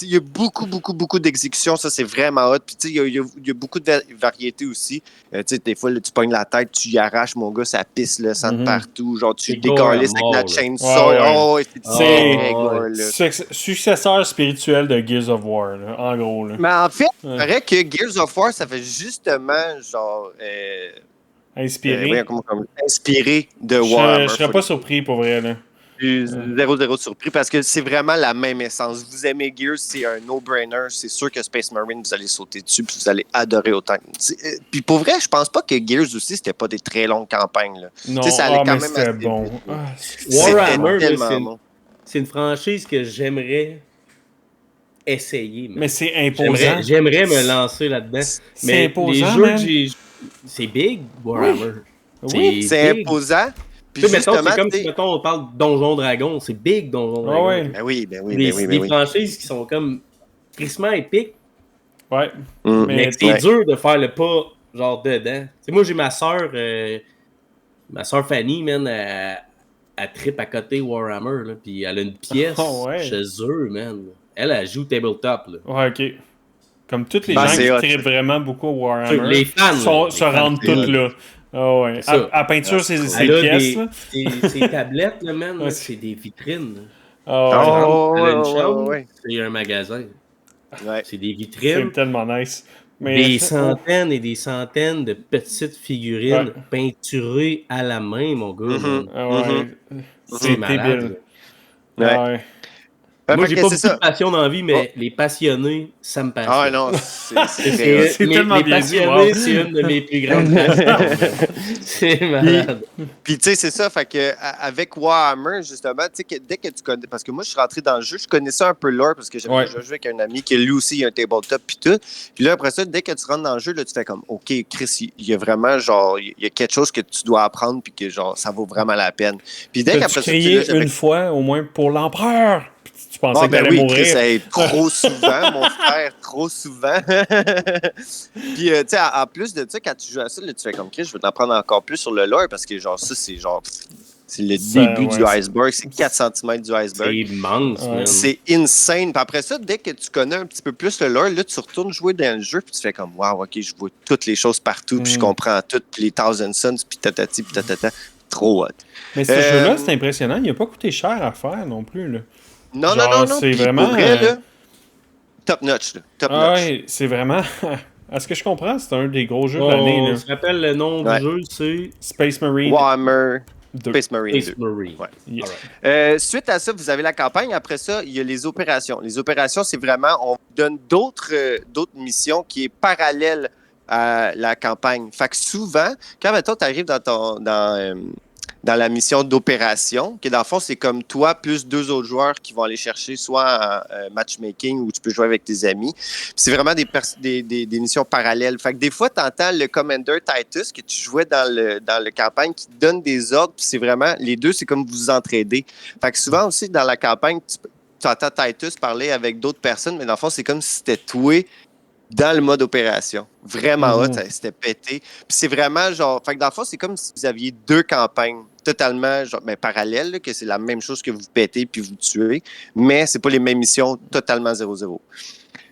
Il y a beaucoup d'exécutions, ça, c'est vraiment hot. Puis, tu sais, il y a beaucoup de variétés aussi. Tu sais, des fois, là, tu pognes la tête, tu y arraches, mon gars, ça pisse le sang de partout. Genre, tu décalistes avec la chainsaw. C'est successeur spirituel de Gears of War, là, en gros. Là. Mais en fait, il paraît que Gears of War, ça fait justement, genre... inspiré. Inspiré de Warhammer. Je serais pas surpris, pour vrai, là. Zéro surpris, parce que c'est vraiment la même essence. Vous aimez Gears, c'est un no-brainer. C'est sûr que Space Marine, vous allez sauter dessus, puis vous allez adorer autant. Puis pour vrai, je pense pas que Gears aussi, c'était pas des très longues campagnes. Là. Non, ça allait quand même c'était bon. Warhammer, c'est une franchise que j'aimerais essayer. Mais c'est imposant. J'aimerais me lancer là-dedans. C'est imposant, les jeux c'est big, Warhammer. Oui, c'est imposant. Puis mettons, c'est comme si on parle de Donjon Dragon. C'est big, Donjon Dragon. Ben oui. Des franchises qui sont comme tristement épiques. Ouais. Mais c'est dur de faire le pas genre dedans. T'sais, moi, j'ai ma soeur Fanny, man, elle trippe à côté Warhammer. Là, puis elle a une pièce chez eux, man. Elle joue tabletop. Là. Ouais, ok. Comme toutes les gens qui trippent vraiment beaucoup à Warhammer. Les fans se rendent toutes là. Oh, ouais. À peinture, c'est pièces. Ces tablettes, là, man, c'est des vitrines. Elle a une chambre, c'est un magasin. Ouais. C'est des vitrines. C'est tellement nice. Des centaines et des centaines de petites figurines peinturées à la main, mon gars. C'est malade. Ouais. Moi, j'ai pas beaucoup de passion dans la vie, mais les passionnés, ça me passionne. Ah non, c'est tellement les bien passionnés, c'est une de mes plus grandes passions. C'est malade. Puis tu sais, c'est ça, fait que avec Warhammer, justement, tu sais, dès que tu connais, parce que moi, je suis rentré dans le jeu, je connaissais un peu l'or parce que j'avais déjà joué avec un ami qui, lui aussi, il a un tabletop puis tout. Puis là, après ça, dès que tu rentres dans le jeu, là, tu fais comme, OK, Chris, il y a vraiment, genre, il y a quelque chose que tu dois apprendre puis que, genre, ça vaut vraiment la peine. Puis dès qu'après ça, une fois, au moins, pour l'empereur. Tu pensais que t'allais mourir. Chris, trop souvent, mon frère, trop souvent. Puis, tu sais, en plus de ça, quand tu joues à ça, là, tu fais comme Chris, je veux t'en prendre encore plus sur le lore parce que, genre, ça, c'est genre. C'est le début du iceberg. C'est 4 cm du iceberg. C'est immense, man. C'est insane. Puis après ça, dès que tu connais un petit peu plus le lore, là, tu retournes jouer dans le jeu, puis tu fais comme, wow, OK, je vois toutes les choses partout, puis je comprends tout, puis les Thousand Suns, puis tatati, puis tatata. Trop hot. Mais ce jeu-là, c'est impressionnant. Il n'a pas coûté cher à faire non plus, là. Non. C'est vraiment. Vrai, là, top notch. Ouais, c'est vraiment. À ce que je comprends, c'est un des gros jeux de l'année. Je me rappelle le nom du jeu, c'est Space Marine. Warhammer 2. Space Marine 2. Ouais. Yes. Suite à ça, vous avez la campagne. Après ça, il y a les opérations. Les opérations, c'est vraiment, on vous donne d'autres missions qui est parallèle à la campagne. Fait que souvent, quand mettons, tu arrives dans la mission d'opération, qui dans le fond, c'est comme toi plus 2 autres joueurs qui vont aller chercher soit en matchmaking ou tu peux jouer avec tes amis. Puis c'est vraiment des missions parallèles. Fait que des fois, tu entends le Commander Titus que tu jouais dans le campagne qui te donne des ordres, puis c'est vraiment, les deux, c'est comme vous entraidez. Fait que souvent aussi, dans la campagne, tu entends Titus parler avec d'autres personnes, mais dans le fond, c'est comme si c'était toi dans le mode opération. Vraiment hot, c'était pété. Puis c'est vraiment genre... Fait que dans le fond, c'est comme si vous aviez 2 campagnes totalement genre, parallèles, là, que c'est la même chose que vous pétez puis vous tuez, mais c'est pas les mêmes missions totalement 0-0.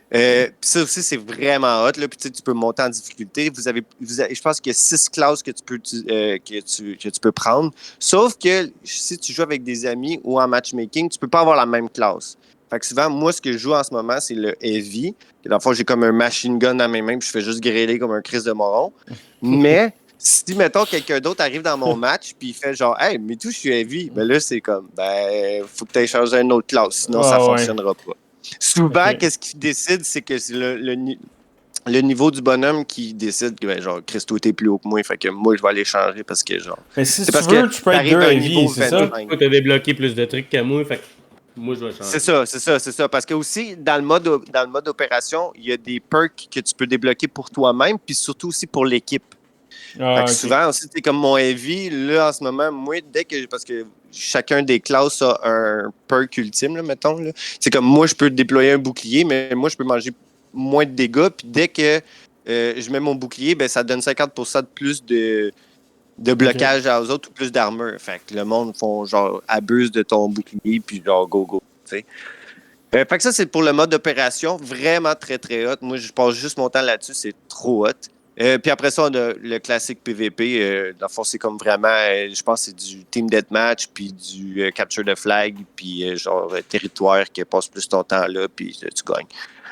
Puis ça aussi, c'est vraiment hot. Là. Puis tu peux monter en difficulté. Je pense qu'il y a 6 classes que tu peux prendre. Sauf que si tu joues avec des amis ou en matchmaking, tu peux pas avoir la même classe. Fait que souvent, moi, ce que je joue en ce moment, c'est le Heavy. Dans le fond, j'ai comme un machine gun dans mes mains, puis je fais juste grêler comme un Chris de moron. Mais si, mettons, quelqu'un d'autre arrive dans mon match, puis il fait genre, hey, mais tout, je suis Heavy, ben là, c'est comme, faut que tu aies changé une autre classe, sinon ça fonctionnera pas. Souvent, qu'est-ce qui décide, c'est que c'est le niveau du bonhomme qui décide que, ben, genre, Christo était plus haut que moi, fait que moi, je vais aller changer parce que, genre. Mais si tu veux, tu peux être 2 Heavy, c'est ça? Tu as débloqué plus de trucs que moi, fait que. Moi, je vais changer. C'est ça. Parce que aussi, dans le mode opération, il y a des perks que tu peux débloquer pour toi-même, puis surtout aussi pour l'équipe. Fait que souvent, aussi, c'est comme mon heavy, là, en ce moment, moi, parce que chacun des classes a un perk ultime, là, mettons. Là. C'est comme moi, je peux déployer un bouclier, mais moi, je peux manger moins de dégâts, puis dès que je mets mon bouclier, ben ça donne 50% de plus de blocage aux autres ou plus d'armure. Fait que le monde font genre abuse de ton bouclier puis genre go, tu sais. Fait que ça, c'est pour le mode opération. Vraiment très, très hot. Moi, je passe juste mon temps là-dessus. C'est trop hot. Puis après ça, on a le classique PVP. Dans le fond, c'est comme vraiment, je pense que c'est du Team Deathmatch, puis du Capture the Flag, puis genre territoire qui passe plus ton temps là, puis tu gagnes.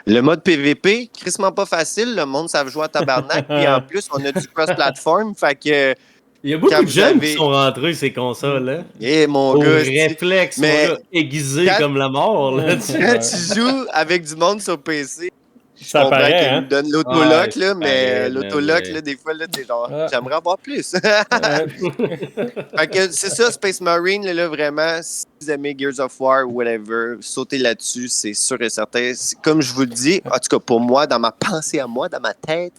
Le mode PVP, crissement pas facile. Le monde savent jouer à tabarnak. Puis en plus, on a du cross-platform. Fait que... Il y a beaucoup de jeunes qui sont rentrés ces consoles, hein? Mon au gars, réflexe, mais aiguisé comme la mort. Là, quand tu joues avec du monde sur PC, ça paraît, hein? me donne l'autolock, là, mais l'autolock, là, des fois, là, t'es genre, j'aimerais avoir plus. Fait que c'est ça, Space Marine, là, vraiment, si vous aimez Gears of War ou whatever, sautez là-dessus, c'est sûr et certain. Comme je vous le dis, en tout cas pour moi, dans ma pensée à moi, dans ma tête,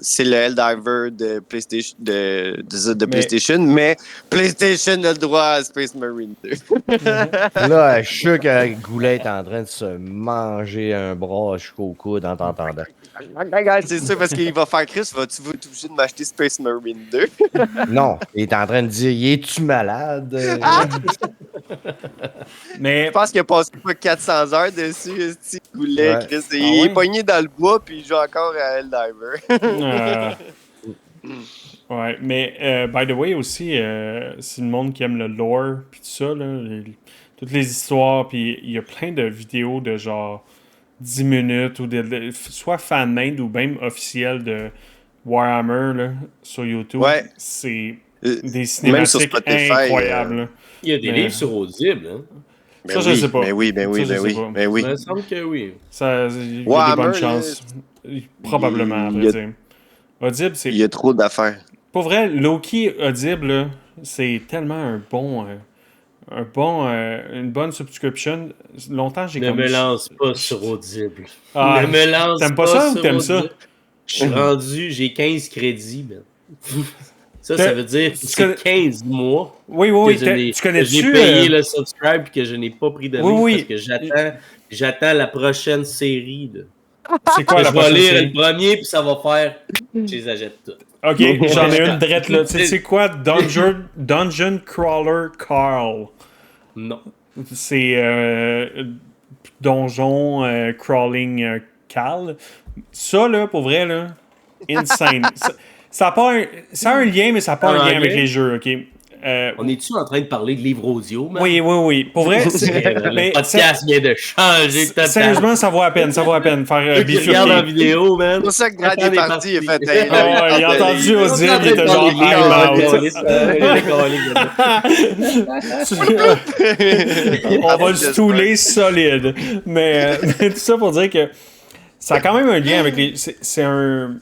c'est le Helldiver de PlayStation, PlayStation, mais PlayStation a le droit à Space Marine 2. Là, je suis sûr que Goulet est en train de se manger un bras jusqu'au coude en t'entendant. C'est ça, parce qu'il va faire Chris, vas-tu être obligé de m'acheter Space Marine 2? Non, il est en train de dire, es-tu malade? Mais je pense qu'il a passé pas 400 heures dessus, ce Goulet, Chris. Il est pogné dans le bois, puis il joue encore à Helldiver. Ouais, mais by the way aussi, c'est le monde qui aime le lore, puis tout ça, là, toutes les histoires, puis il y a plein de vidéos de genre 10 minutes, ou soit fan-made ou même officiel de Warhammer là, sur YouTube. Ouais. C'est des cinématiques incroyables. Il y a des livres sur Audible, hein? Ben ça, oui, je sais pas. Ben oui. Il me semble que oui. Ça, il y a des bonnes chances. Probablement, à vrai dire. Audible, c'est... Il y a trop d'affaires. Pour vrai, Loki Audible, là, c'est tellement une bonne subscription. Longtemps, j'ai Ne me lance pas sur Audible. Ne me lance t'aimes pas ça ou t'aimes ça? Je suis rendu, j'ai 15 crédits, man. Ça veut dire que c'est 15 mois. Oui, tu connais-tu? J'ai payé le subscribe et que je n'ai pas pris de livre parce que j'attends la prochaine série. Là. C'est quoi la prochaine série? Je vais lire le premier puis ça va faire... Je les achète toutes. Ok, j'en ai une drette là. C'est quoi Dungeon Crawler Carl? Non. C'est Donjon Crawling Carl. Ça, là, pour vrai, là, insane. Ça a un lien, mais ça n'a pas un lien avec les jeux, ok? On est-tu en train de parler de livres audio, man? Oui. Pour vrai, le podcast vient de changer totalement. Sérieusement, ça vaut à peine faire bifurquer. Regarde la vidéo, man. C'est pour ça que Grad est parti, il a fait il a entendu Audible, il était genre on va le stouler solide. Mais tout ça pour dire que ça a quand même un lien avec les... C'est un...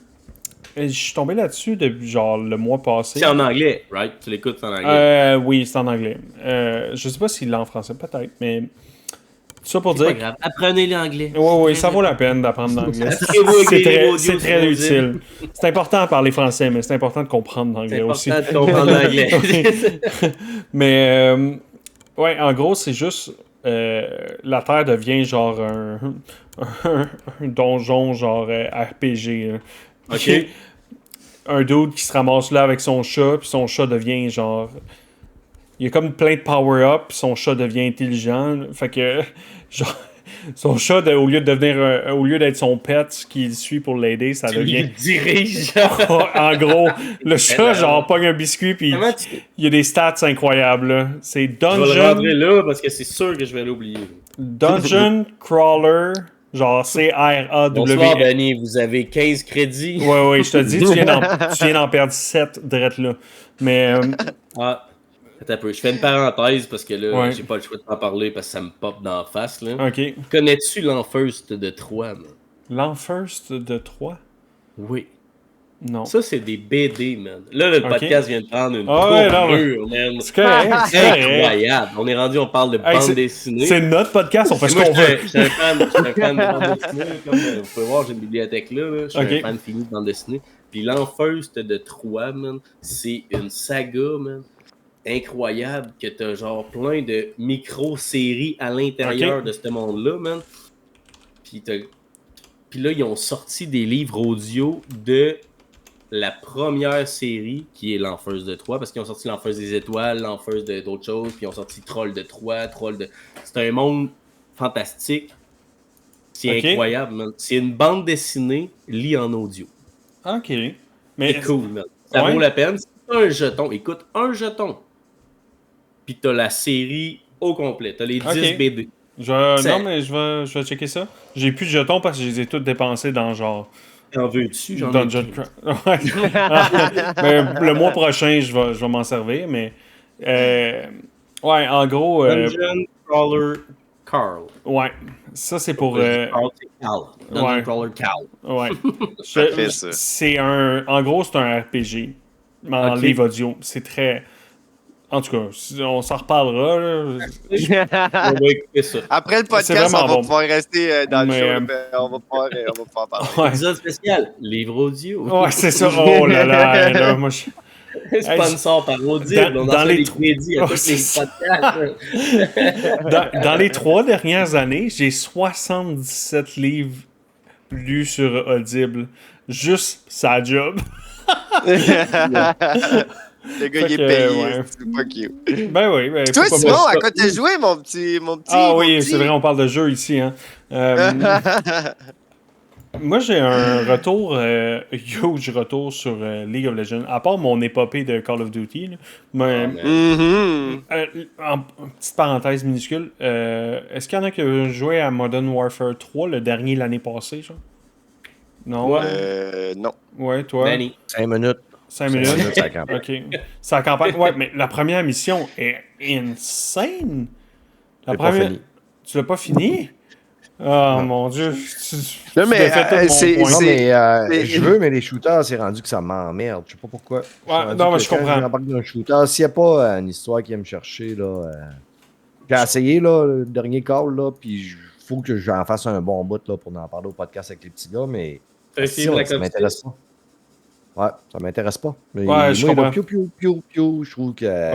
Je suis tombé là-dessus depuis genre le mois passé. C'est en anglais, right? Tu l'écoutes en anglais? Oui, c'est en anglais. Je sais pas s'il l'a en français, peut-être, mais... Tout ça pour c'est dire... Pas grave. Apprenez l'anglais. Oui, ça vaut la peine d'apprendre l'anglais. C'est très utile. C'est important de parler français, mais c'est important de comprendre l'anglais aussi. C'est important de comprendre l'anglais. Mais, ouais, en gros, c'est juste... la Terre devient genre un donjon genre RPG. Là. OK. Un dude qui se ramasse là avec son chat, puis son chat devient genre... Il y a comme plein de power-up, puis son chat devient intelligent. Fait que, genre, son chat, au lieu d'être son pet qui le suit pour l'aider, ça devient... Il dirige. En gros, le chat, genre, pogne un biscuit, puis il y a des stats incroyables. Là. C'est Dungeon... Je vais le rentrer là, parce que c'est sûr que je vais l'oublier. Dungeon Crawler... Genre C-R-A-W. Bonsoir, Benny, vous avez 15 crédits. Ouais, je te dis, tu viens d'en perdre 7 drette là. Mais. Attends un peu, je fais une parenthèse parce que là, j'ai pas le choix de t'en parler parce que ça me pop dans la face. Là. Ok. Connais-tu l'Enfirst de Troyes? L'Enfirst de Troyes? Oui. Non. Ça, c'est des BD, man. Là, le podcast vient de prendre une tournure, man. C'est correct. Incroyable. On parle de bande dessinée. C'est notre podcast, on fait ce qu'on veut. Je suis un fan de bande dessinée. Comme vous pouvez voir, j'ai une bibliothèque là. Je suis un fan fini de bande dessinée. Puis l'Enfirst de Troyes, man, c'est une saga, man. Incroyable, que t'as genre plein de micro-séries à l'intérieur de ce monde-là, man. Puis Puis là, ils ont sorti des livres audio de la première série, qui est l'Enfeuse de Troie, parce qu'ils ont sorti l'Enfeuse des Étoiles, l'Enfeuse d'autres choses, puis ils ont sorti Troll de Troie, C'est un monde fantastique. C'est incroyable, man. C'est une bande dessinée lie en audio. OK. Mais c'est cool, man. Ça vaut la peine. C'est un jeton. Écoute, un jeton. Puis t'as la série au complet. T'as les 10 BD. Non, mais je vais checker ça. J'ai plus de jetons parce que je les ai tous dépensés dans genre... T'en veux-tu? J'en Dungeon ouais. Mais le mois prochain, je vais m'en servir, mais... ouais, en gros... Dungeon Crawler Carl. Ouais, ça c'est pour... Carl, c'est Cal. Dungeon Crawler Cal. Ouais. C'est En gros, c'est un RPG. En livre audio. C'est très... En tout cas, on s'en reparlera. On va écouter ça. Après le podcast, on va pouvoir rester dans le show. On va pouvoir parler. Épisode spécial, livre audio. Ouais, c'est ça. Oh là là. Moi, Sponsor par Audible. On a fait des crédits à tous les podcasts. Dans les 3 dernières années, j'ai 77 livres lus sur Audible. Juste sa job. Le gars, il est payé. C'est pas cute. Ben oui. Ben, toi, Simon, à quoi t'as joué, mon petit? Ah oui, c'est vrai, on parle de jeu ici. Hein. Moi, j'ai un huge retour sur League of Legends. À part mon épopée de Call of Duty. Là, mais, petite parenthèse minuscule. Est-ce qu'il y en a qui ont joué à Modern Warfare 3, le dernier l'année passée, genre? Non? Non. Ouais, toi? Danny. 5 minutes. 5 minutes? Ça campagne. OK. Ça campagne. Ouais, mais la première mission est insane. La première... Tu l'as pas fini? Oh mon Dieu. Non, mais je veux, mais les shooters, c'est rendu que ça m'emmerde. Je sais pas pourquoi. Ouais, non, mais je comprends. J'embarque dans un shooter. S'il n'y a pas une histoire qui vient me chercher, là, j'ai essayé là, le dernier call, là, puis il faut que j'en fasse un bon bout là, pour en parler au podcast avec les petits gars, mais ça m'intéresse pas. Ouais, ça m'intéresse pas. Mais ouais, je comprends. Je trouve que...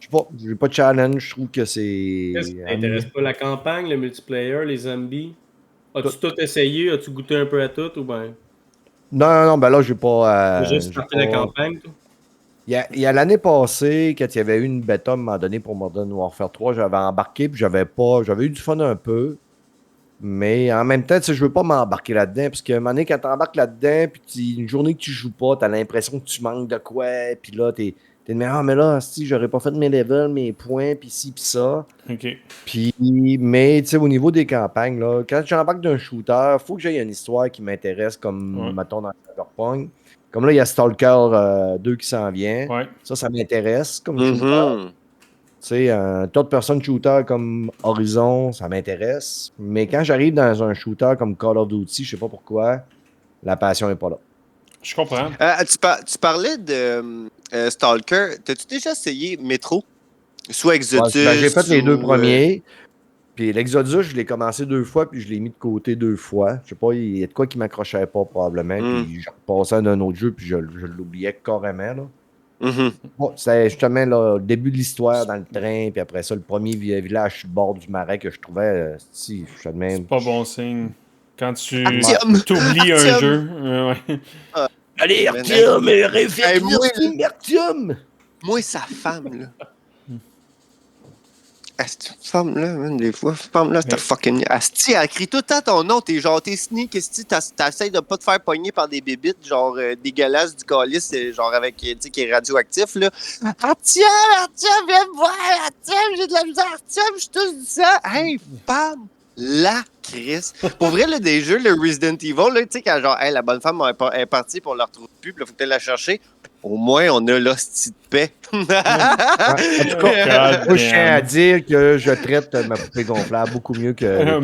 Je sais pas, j'ai pas de challenge, je trouve que c'est... Qu'est-ce qui t'intéresse pas? La campagne, le multiplayer, les zombies? As-tu tout essayé? As-tu goûté un peu à tout ou bien? Non, ben là, j'ai pas... J'ai juste starté la campagne, toi? Il y a l'année passée, quand il y avait eu une bêta à un moment donné pour Modern Warfare 3, j'avais embarqué, puis j'avais eu du fun un peu. Mais en même temps, tu sais, je veux pas m'embarquer là-dedans, parce qu'à un moment donné, quand t'embarques là-dedans, puis une journée que tu joues pas, t'as l'impression que tu manques de quoi, puis là, t'es de mais là, si j'aurais pas fait mes levels, mes points, puis ci, puis ça. OK. Puis, mais, tu sais, au niveau des campagnes, là, quand j'embarque d'un shooter, faut que j'aie une histoire qui m'intéresse, comme, mettons, dans Cyberpunk. Comme là, il y a Stalker 2 qui s'en vient. Ouais. Ça m'intéresse comme shooter. Tu sais, un tas de personnes shooter comme Horizon, ça m'intéresse. Mais quand j'arrive dans un shooter comme Call of Duty, je sais pas pourquoi, la passion n'est pas là. Je comprends. Tu parlais de Stalker. T'as-tu déjà essayé Metro? Soit Exodus. Ouais, j'ai fait les 2 premiers. Puis l'Exodus, je l'ai commencé 2 fois, puis je l'ai mis de côté 2 fois. Je sais pas, il y a de quoi qui m'accrochait pas probablement. Puis je repassais à un autre jeu, puis je l'oubliais carrément. Là. Bon, c'était justement là, le début de l'histoire dans le train, puis après ça, le premier village sur le bord du marais que je trouvais. C'est pas bon signe. Quand tu t'oublies un jeu. Allez, Artyom, Artyom! Moi, sa femme, là. Cette femme-là, des fois, femme-là, c'était fucking... Asti, elle crie tout le temps ton nom. T'es sneak, esti, t'essayes de pas te faire pogner par des bébites, genre dégueulasses du calice, genre avec, tu sais, qui est radioactif, là. Artyom, viens me voir, Artyom, j'ai de la misère, Artyom, je touche du sang. Hey, femme, la Chris. Pour vrai, là, des jeux, le Resident Evil, là, tu sais, quand genre, hey, la bonne femme est partie, puis on la retrouve plus, puis là, faut peut-être la chercher. Au moins, on a l'hostie de paix. En tout cas, moi, je tiens à dire que je traite ma poupée gonflable beaucoup mieux que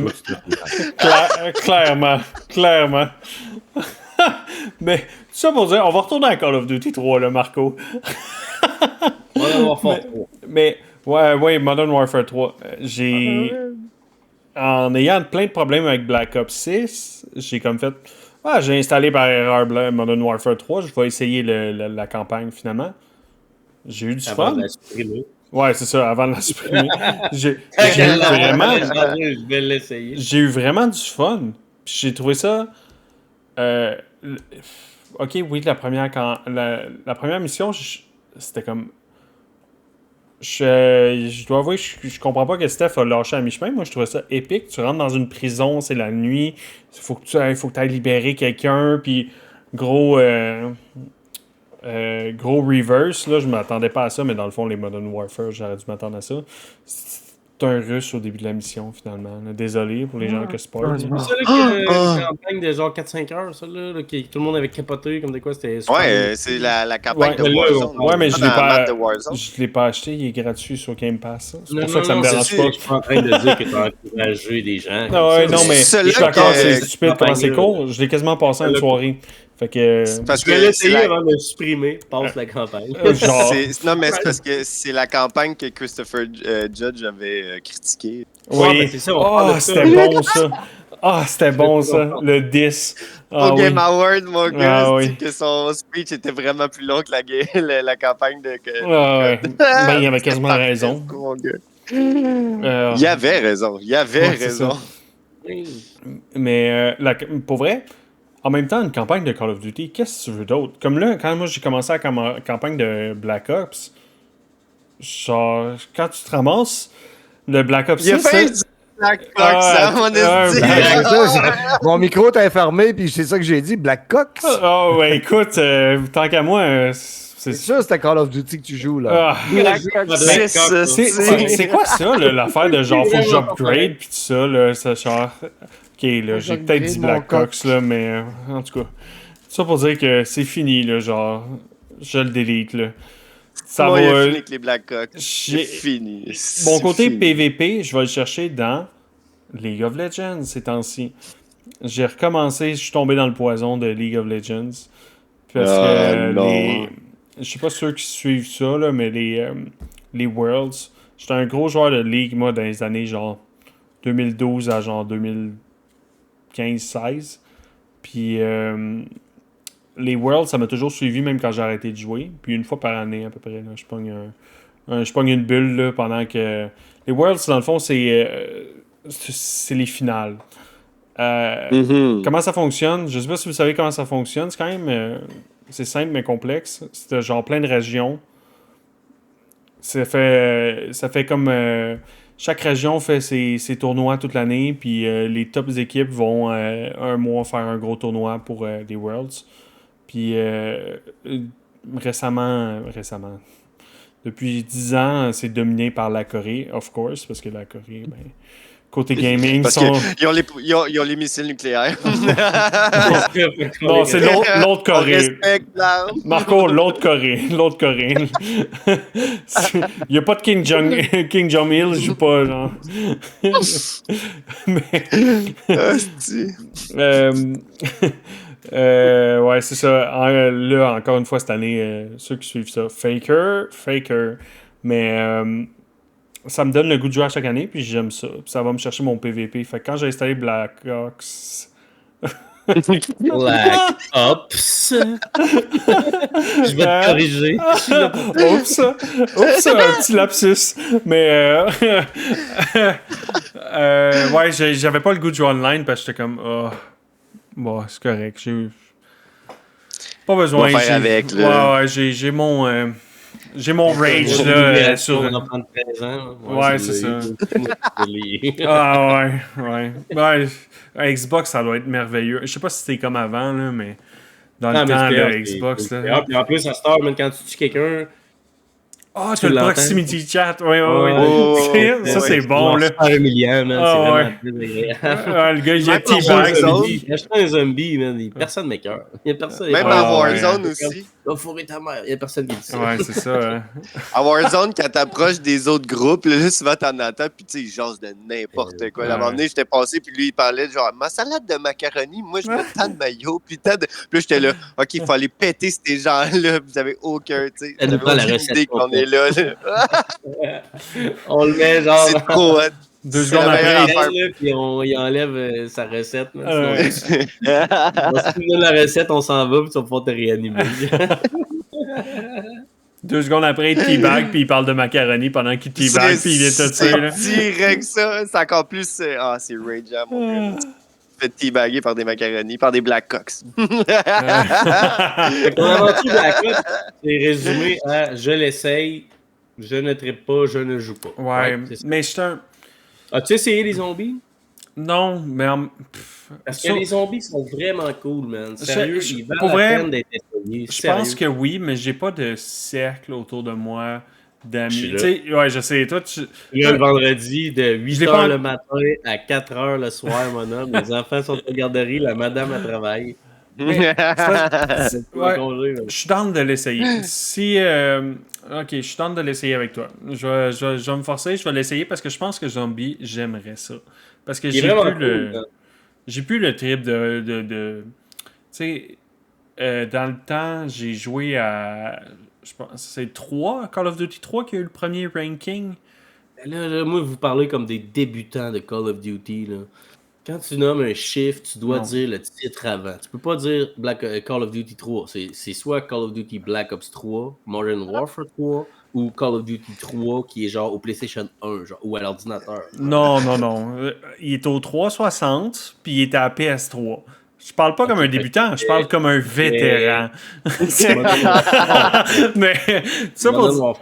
Clairement. Mais tout ça pour dire, on va retourner à Call of Duty 3, là, Marco. Modern Warfare 3. Mais, ouais, Modern Warfare 3. En ayant plein de problèmes avec Black Ops 6, j'ai comme fait... j'ai installé par erreur Modern Warfare 3. Je vais essayer la campagne, finalement. J'ai eu du fun. Avant de la supprimer. Ouais, c'est ça, avant de la supprimer. J'ai eu vraiment du fun. Puis j'ai trouvé ça Ok, oui, la première mission, c'était comme... Je dois avouer, je comprends pas que Steph a lâché à mi-chemin. Moi, je trouvais ça épique. Tu rentres dans une prison, c'est la nuit. Faut que tu ailles libérer quelqu'un. Puis, gros reverse. Là, je m'attendais pas à ça, mais dans le fond, les Modern Warfare, j'aurais dû m'attendre à ça. C'est un rush au début de la mission, finalement. Désolé pour les gens que spoil. C'est ça, une campagne de genre 4-5 heures, ça, là, tout le monde avait capoté, comme de quoi c'était super. Ouais, c'est la campagne de Warzone. Ouais, mais je l'ai pas acheté, il est gratuit sur Game Pass. C'est pour ça que ça me dérange pas. Je suis pas en train de dire que tu as encouragé des gens. Non, mais je suis d'accord, c'est stupide comment c'est court. Je l'ai quasiment passé en une soirée. Fait que... Parce que je vais l'essayer avant de le supprimer, passe la campagne. Non, mais c'est parce que c'est la campagne que Christopher Judge avait critiquée. Oui, c'est ça. C'était bon ça. C'était bon ça. Le 10. Au Game Award, mon gars, oui. que son speech était vraiment plus long que la campagne de. Ouais. Ben, il avait quasiment raison. Mon gars. Il avait raison. Mais pour vrai, en même temps, une campagne de Call of Duty, qu'est-ce que tu veux d'autre? Comme là, quand moi j'ai commencé la campagne de Black Ops, genre, quand tu te ramasses de Black Ops 6... Il a fait du Black Ops, ça, mon Mon micro t'est fermé, puis c'est ça que j'ai dit, Black Cox. Ouais, écoute, tant qu'à moi... C'est sûr, c'était Call of Duty que tu joues, là. C'est quoi ça, là, l'affaire de genre, faut que j'upgrade, pis tout ça, là, ça genre... Ok, là, j'ai peut-être dit Black Ops, là, mais en tout cas, ça pour dire que c'est fini, là, genre, je le delete, là. Ça va... il a fini avec les Black Ops. C'est fini. Mon côté PVP, je vais le chercher dans League of Legends ces temps-ci. J'ai recommencé, je suis tombé dans le poison de League of Legends. Parce que je sais pas ceux qui suivent ça, là, mais les Worlds, j'étais un gros joueur de League, moi, dans les années genre 2012 à genre 2015-16. Puis les Worlds, ça m'a toujours suivi même quand j'ai arrêté de jouer. Puis une fois par année à peu près, là, je pogne une bulle là, pendant que... Les Worlds, dans le fond, c'est les finales. Comment ça fonctionne? Je sais pas si vous savez comment ça fonctionne. C'est quand même... c'est simple mais complexe. C'est genre plein de régions. Ça fait comme... chaque région fait ses tournois toute l'année, puis les tops équipes vont un mois faire un gros tournoi pour les Worlds. Puis récemment, depuis 10 ans, c'est dominé par la Corée, of course, parce que la Corée, ben, côté gaming, parce qu'ils ont les missiles nucléaires. Non, c'est l'autre Corée. Marco, l'autre Corée. Il n'y a pas de Kim Jong-il, je joue pas, genre. Ouais, c'est ça. Là, encore une fois, cette année, ceux qui suivent ça, Faker. Mais ça me donne le goût de jouer à chaque année, puis j'aime ça. Puis ça va me chercher mon PVP. Fait que quand j'ai installé Black Ops... Black Ops. Je vais te corriger. Oups, un petit lapsus. Mais ouais, j'avais pas le goût de jouer online parce que j'étais comme bon, c'est correct. J'ai pas besoin. On va faire avec, là. Ouais, j'ai mon rage là sur. On en prend 13 ans. Ouais, c'est ça. Ouais. Xbox, ça doit être merveilleux. Je sais pas si c'était comme avant, là, mais dans le temps, là, Xbox. Là. Puis en plus, à cette heure, même quand tu tues quelqu'un. Ah, tu as le proximity chat. Oui. Ça, c'est bon, là. C'est humiliant, man. C'est vraiment le gars, il a teabag. Il achète un zombie, man. Personne ne m'écoeure. Il y a personne. Même à Warzone aussi. Va fourrer ta mère. Il n'y a personne qui dit ça. Ouais, c'est ça. À Warzone, quand t'approches des autres groupes, là, souvent t'en entends, puis tu sais, ils jasent de n'importe quoi. À un moment donné, j'étais passé, puis lui, il parlait de genre, ma salade de macaroni, moi, je mets tant de maillot, puis tant de. Puis là, j'étais là, OK, il faut aller péter ces gens-là, vous avez aucun, tu sais. Vous avez aucune idée qu'on est là. On le met genre. C'est trop hot. 2 secondes après, puis il enlève sa recette. Si tu nous donnes la recette, on s'en va, puis tu vas pouvoir te réanimer. 2 secondes après, il teabag, puis il parle de macaroni pendant qu'il teabag, puis il est tout ça. C'est direct ça. C'est encore plus. C'est rageant, mon gars. fait teabagger par des macaronis, par des Blackhawks. Ton aventure Blackhawks, c'est résumé à je l'essaye, je ne trippe pas, je ne joue pas. Ouais, mais c'est un... As-tu essayé les zombies? Non, mais... Parce que les zombies sont vraiment cool, man. Sérieux, ils valent la peine d'être essayés. Je pense que oui, mais j'ai pas de cercle autour de moi d'amis. Ouais, je sais. Toi, le vendredi, de 8h le matin à 4h le soir, mon homme. Les enfants sont en garderie, la madame, elle travaille. Je suis down de l'essayer. Ok, je suis down de l'essayer avec toi. Je vais me forcer, je vais l'essayer parce que je pense que Zombie, j'aimerais ça. Parce que j'ai plus le trip de tu sais, dans le temps, j'ai joué à... Je pense c'est 3, Call of Duty 3 qui a eu le premier ranking. Là, moi, vous parlez comme des débutants de Call of Duty. Là. Quand tu nommes un chiffre, tu dois dire le titre avant. Tu peux pas dire Call of Duty 3. C'est soit Call of Duty Black Ops 3, Modern Warfare 3, ou Call of Duty 3 qui est genre au PlayStation 1, genre, ou à l'ordinateur. Non. Il est au 360, puis il est à PS3. Je parle pas comme un débutant, je parle comme un vétéran. Mais ça pour...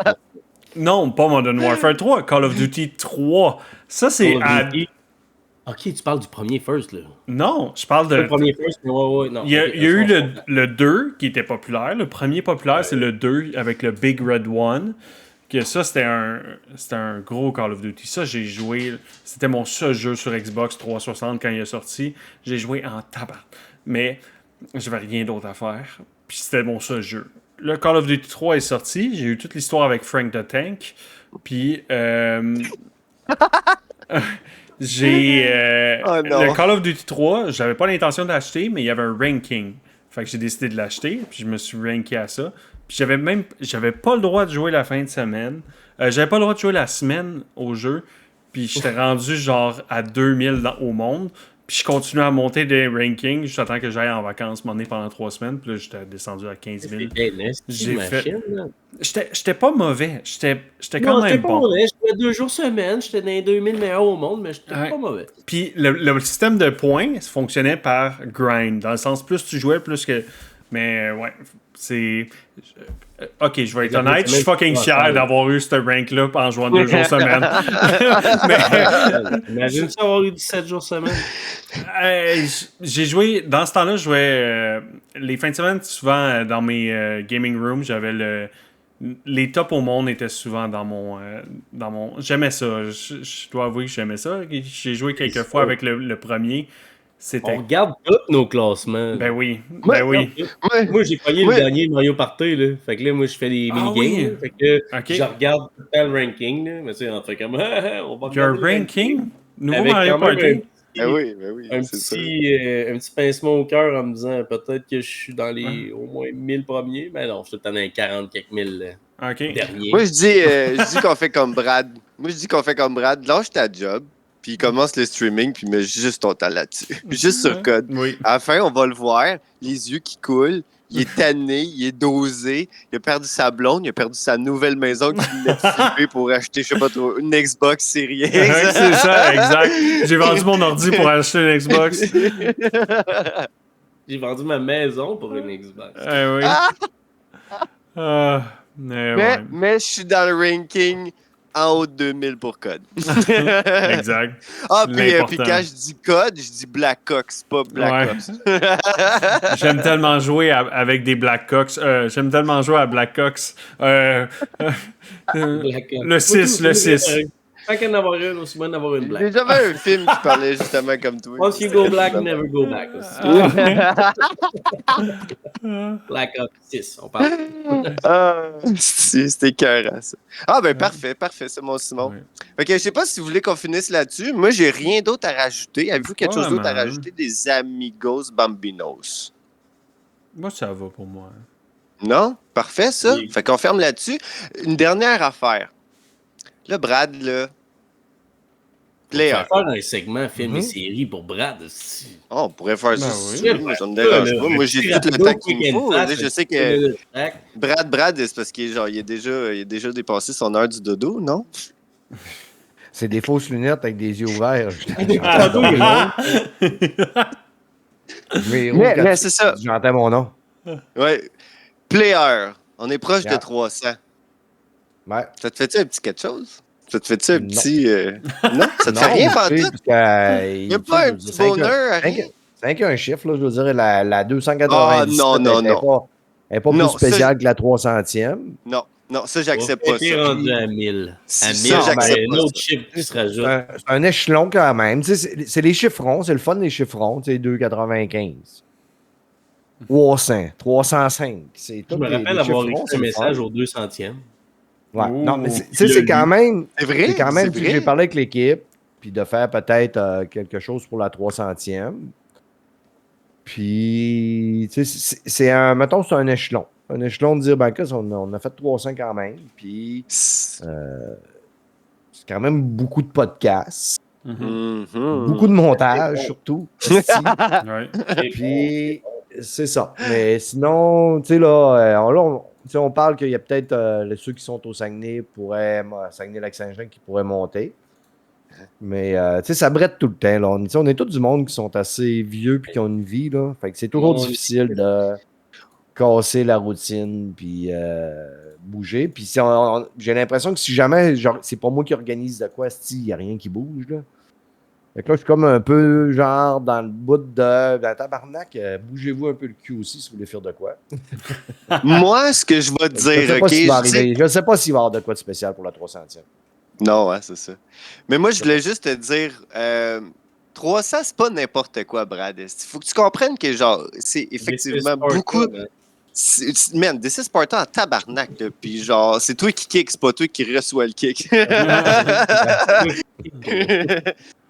Non, pas Modern Warfare 3, Call of Duty 3. Ça, c'est... Ok, tu parles du premier First, là. Non, je parle de... Le premier First, ouais, non. Il y a eu le 2 qui était populaire. Le premier populaire, c'est le 2 avec le Big Red One. Que ça, c'était un gros Call of Duty. Ça, j'ai joué... C'était mon seul jeu sur Xbox 360 quand il est sorti. J'ai joué en tabac. Mais j'avais rien d'autre à faire. Puis c'était mon seul jeu. Le Call of Duty 3 est sorti. J'ai eu toute l'histoire avec Frank the Tank. Puis... le Call of Duty 3, j'avais pas l'intention d'acheter, mais il y avait un ranking. Fait que j'ai décidé de l'acheter, puis je me suis ranké à ça. Puis j'avais pas le droit de jouer la fin de semaine. J'avais pas le droit de jouer la semaine au jeu. Puis j'étais rendu genre à 2000 au monde. Puis je continuais à monter des rankings. J'attends que j'aille en vacances pendant 3 semaines. Puis là, j'étais descendu à 15 000. J'étais pas mauvais. J'étais quand même bon. Mauvais. J'étais 2 jours semaine. J'étais dans les 2000 meilleurs au monde, mais j'étais pas mauvais. Puis le système de points fonctionnait par grind. Dans le sens, plus tu jouais, plus que... Mais ouais, c'est... Ok, je vais être honnête, je suis fucking fier d'avoir eu ce rank-là en jouant 2 jours semaine. Imagine ça avoir eu 17 jours semaine. J'ai joué, dans ce temps-là, je jouais les fins de semaine, souvent dans mes gaming rooms, j'avais les tops au monde étaient souvent dans mon j'aimais ça, je dois avouer que j'aimais ça. J'ai joué quelques fois avec le premier. On regarde tous nos classements. Ben oui. Moi, j'ai pogné le dernier Mario Party. Là. Fait que là, moi, je fais des mini-games. Fait que je regarde tout le ranking. Là. Mais tu sais, on fait comme... on va un ranking? Nouveau Mario Party? Oui, un petit pincement au cœur en me disant peut-être que je suis dans les au moins 1000 premiers. Mais non, je suis dans les 40 quelques mille derniers. Moi, je dis qu'on fait comme Brad. Lâche ta job. Puis il commence le streaming, puis il met juste ton temps là-dessus. Juste sur code. Oui. À la fin, on va le voir, les yeux qui coulent, il est tanné, il est dosé, il a perdu sa blonde, il a perdu sa nouvelle maison qu'il venait de flipper pour acheter, je sais pas trop, une Xbox Series X. C'est ça, exact. J'ai vendu mon ordi pour acheter une Xbox. J'ai vendu ma maison pour une Xbox. Oui. Mais je suis dans le ranking en haut de 2000 pour code. Exact. Puis quand je dis code, je dis Blackhawks, pas Black Ops. J'aime tellement jouer avec des Blackhawks. J'aime tellement jouer à Blackhawks. Le 6. Tant qu'à en avoir une, aussi bien d'avoir une Black. J'ai déjà vu un film qui parlait justement comme toi. Once you go black, never go back. Black Ops 6, on parle. C'était écœurant, ça. Parfait, c'est mon Simon. Ok, je sais pas si vous voulez qu'on finisse là-dessus. Moi, j'ai rien d'autre à rajouter. Avez-vous quelque chose d'autre à rajouter des Amigos Bambinos? Moi, ça va pour moi. Non? Parfait, ça. Oui. Fait qu'on ferme là-dessus. Une dernière affaire. Là, Brad, là... On pourrait faire un segment film et série pour Brad aussi. On pourrait faire ça aussi. Moi, ça me dérange pas. Moi, j'ai tout le temps qu'il me faut. Je sais que Brad, c'est parce qu'il est déjà dépassé son heure du dodo, non? C'est des fausses lunettes avec des yeux ouverts. Mais c'est ça. J'entends mon nom. Ouais. Player, on est proche de 300. Ouais. Ça te fait-tu un petit quelque chose? Ça te fait-tu un petit... Non, ça te fait rien pas tout? Il n'y a pas un petit bonheur à rien? C'est qu'un chiffre, là, je veux dire, la 297 elle n'est pas plus spéciale que la 300e. Non, ça, j'accepte pas ça. Rendu à 1000. À 1000, j'accepte pas un autre chiffre qui se rajoute. C'est un échelon quand même. C'est les chiffrons, c'est le fun des chiffrons. 2,95. 300, 305. Je me rappelle avoir écrit un message au 200e. Ouais. Non, mais c'est quand même. C'est vrai. C'est quand même. J'ai parlé avec l'équipe, puis de faire peut-être quelque chose pour la 300e. Puis, c'est un. Mettons, c'est un échelon. Un échelon de dire, ben, on a fait 300 quand même. Puis, c'est quand même beaucoup de podcasts. Beaucoup de montage, surtout. Puis, c'est ça. Mais sinon, tu sais, là, on parle qu'il y a peut-être ceux qui sont au Saguenay Saguenay-Lac-Saint-Jean qui pourraient monter. Mais, tu sais, ça brette tout le temps. Là. On est tous du monde qui sont assez vieux puis qui ont une vie. Là. Fait que c'est toujours difficile de casser la routine puis bouger. Puis j'ai l'impression que si jamais, genre, c'est pas moi qui organise de quoi, il n'y a rien qui bouge. Là. Fait que là, je suis comme un peu genre dans le bout de tabarnak. Bougez-vous un peu le cul aussi si vous voulez faire de quoi. Moi, ce que je vais te dire, je sais pas s'il va y avoir de quoi de spécial pour la 300e. Non, c'est ça. Mais moi, je voulais juste te dire, 300, c'est pas n'importe quoi, Brad. Il faut que tu comprennes que, genre, c'est effectivement beaucoup... Man, this is Sparta en tabarnak, là. Puis genre, c'est toi qui kick, c'est pas toi qui reçois le kick.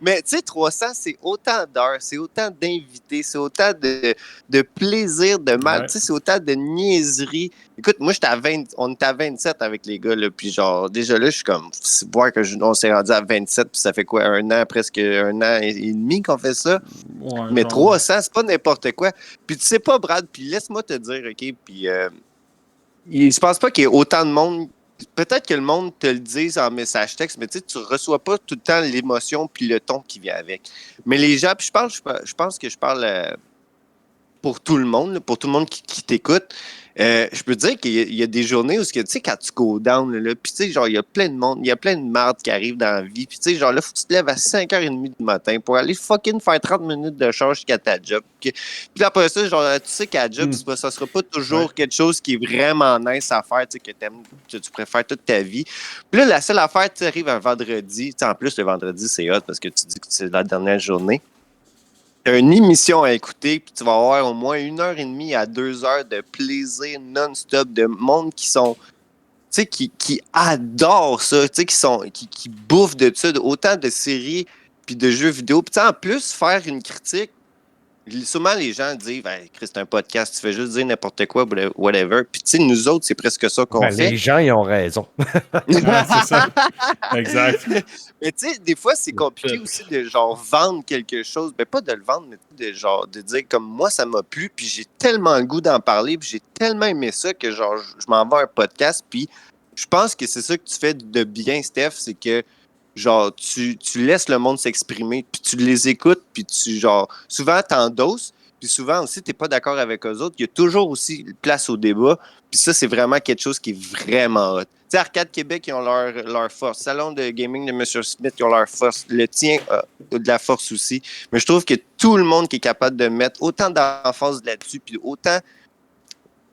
Mais tu sais, 300, c'est autant d'heures, c'est autant d'invités, c'est autant de plaisir, de mal, tu sais, c'est autant de niaiseries. Écoute, moi, on était à 27 avec les gars, là, puis genre, déjà là, je suis comme, voir que on s'est rendu à 27, puis ça fait quoi, presque un an et demi qu'on fait ça? Ouais, mais 300, c'est pas n'importe quoi. Puis tu sais pas, Brad, puis laisse-moi te dire, OK, puis je pense pas qu'il y ait autant de monde. Peut-être que le monde te le dise en message texte, mais tu reçois pas tout le temps l'émotion puis le ton qui vient avec. Mais les gens, puis je pense que je parle pour tout le monde, pour tout le monde qui t'écoute. Je peux te dire qu'il y a des journées où, tu sais, quand tu go down, puis tu sais, genre, il y a plein de monde, il y a plein de marde qui arrive dans la vie, puis tu sais, genre, là, faut que tu te lèves à 5h30 du matin pour aller fucking faire 30 minutes de charge jusqu'à ta job. Puis après ça, genre, tu sais qu'à la job, ça sera pas toujours quelque chose qui est vraiment nice à faire, tu sais, que tu préfères toute ta vie. Puis là, la seule affaire, tu arrives un vendredi, tu sais, en plus, le vendredi, c'est hot parce que tu dis que c'est la dernière journée. Tu as une émission à écouter, puis tu vas avoir au moins 1h30 à 2 heures de plaisir non-stop, de monde qui sont, tu sais, qui adorent ça, tu sais, qui bouffent de ça, autant de séries puis de jeux vidéo. Puis en plus, faire une critique, souvent les gens disent hey, Chris, c'est un podcast, tu fais juste dire n'importe quoi, whatever. Puis tu sais, nous autres, c'est presque ça qu'on fait. Les gens, ils ont raison. C'est ça. Exact. Mais tu sais, des fois, c'est compliqué aussi de genre vendre quelque chose. Ben pas de le vendre, mais de dire comme moi, ça m'a plu, puis j'ai tellement le goût d'en parler, puis j'ai tellement aimé ça que genre je m'en vais à un podcast, puis je pense que c'est ça que tu fais de bien, Steph, c'est que genre, tu laisses le monde s'exprimer, puis tu les écoutes, puis souvent, t'endosses, puis souvent aussi, t'es pas d'accord avec eux autres. Il y a toujours aussi place au débat, puis ça, c'est vraiment quelque chose qui est vraiment hot. Tu sais, Arcade Québec, ils ont leur force. Salon de gaming de M. Smith, ils ont leur force. Le tien a de la force aussi. Mais je trouve que tout le monde qui est capable de mettre autant d'emphase là-dessus, puis autant,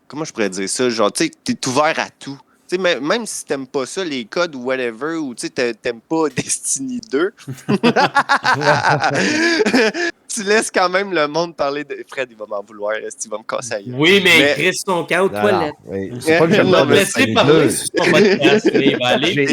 comment je pourrais dire ça, genre, tu sais, t'es ouvert à tout. T'sais, même si t'aimes pas ça, les codes ou whatever, ou t'aimes pas Destiny 2, tu laisses quand même le monde parler de... Fred, il va m'en vouloir, il va me casser ailleurs. Oui, mais Chris, ton cas aux toilettes. C'est pas que j'aime pas laisser parler sur ton podcast, il va aller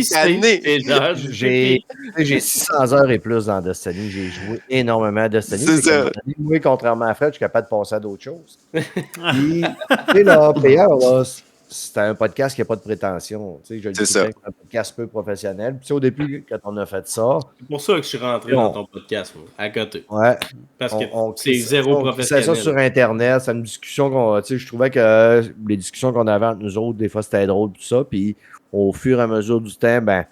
J'ai 600 heures et plus dans Destiny. J'ai joué énormément à Destiny. C'est ça. Moi, contrairement à Fred, je suis capable de passer à d'autres choses. Puis, tu sais, là, Player, là, c'était un podcast qui n'a pas de prétention. Tu sais, je le dis, c'est un podcast peu professionnel. Puis au début, quand on a fait ça... C'est pour ça que je suis rentré dans ton podcast, moi, à côté. Ouais. Parce que c'est zéro professionnel. C'est ça sur Internet. C'est une discussion qu'on... Tu sais, je trouvais que les discussions qu'on avait entre nous autres, des fois, c'était drôle, tout ça. Puis au fur et à mesure du temps, ben...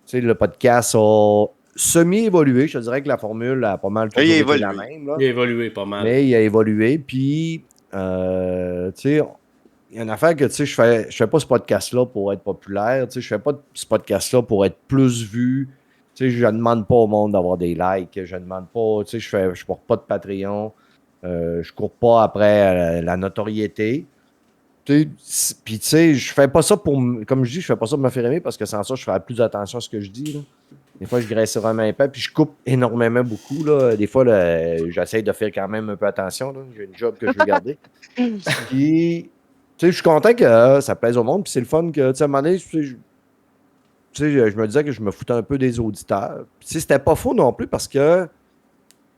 Tu le podcast a semi-évolué. Je te dirais que la formule a pas mal toujours été la même. Là. Il a évolué pas mal. Mais il a évolué. Puis, tu sais, il y a une affaire que, tu sais, je fais pas ce podcast-là pour être populaire. Tu sais, je fais pas ce podcast-là pour être plus vu. Tu sais, je ne demande pas au monde d'avoir des likes. Je ne demande pas, tu sais, je porte pas de Patreon. Je cours pas après la notoriété. Puis, tu sais, je fais pas ça comme je dis, je fais pas ça pour me faire aimer parce que sans ça, je ferais plus attention à ce que je dis. Là. Des fois, je graisse vraiment un peu, puis je coupe énormément beaucoup. Là. Des fois, j'essaie de faire quand même un peu attention. Là. J'ai une job que je veux garder. Puis, tu sais, je suis content que ça plaise au monde, puis c'est le fun que, tu sais, à un moment donné, je me disais que je me foutais un peu des auditeurs. Puis, c'était pas faux non plus parce que,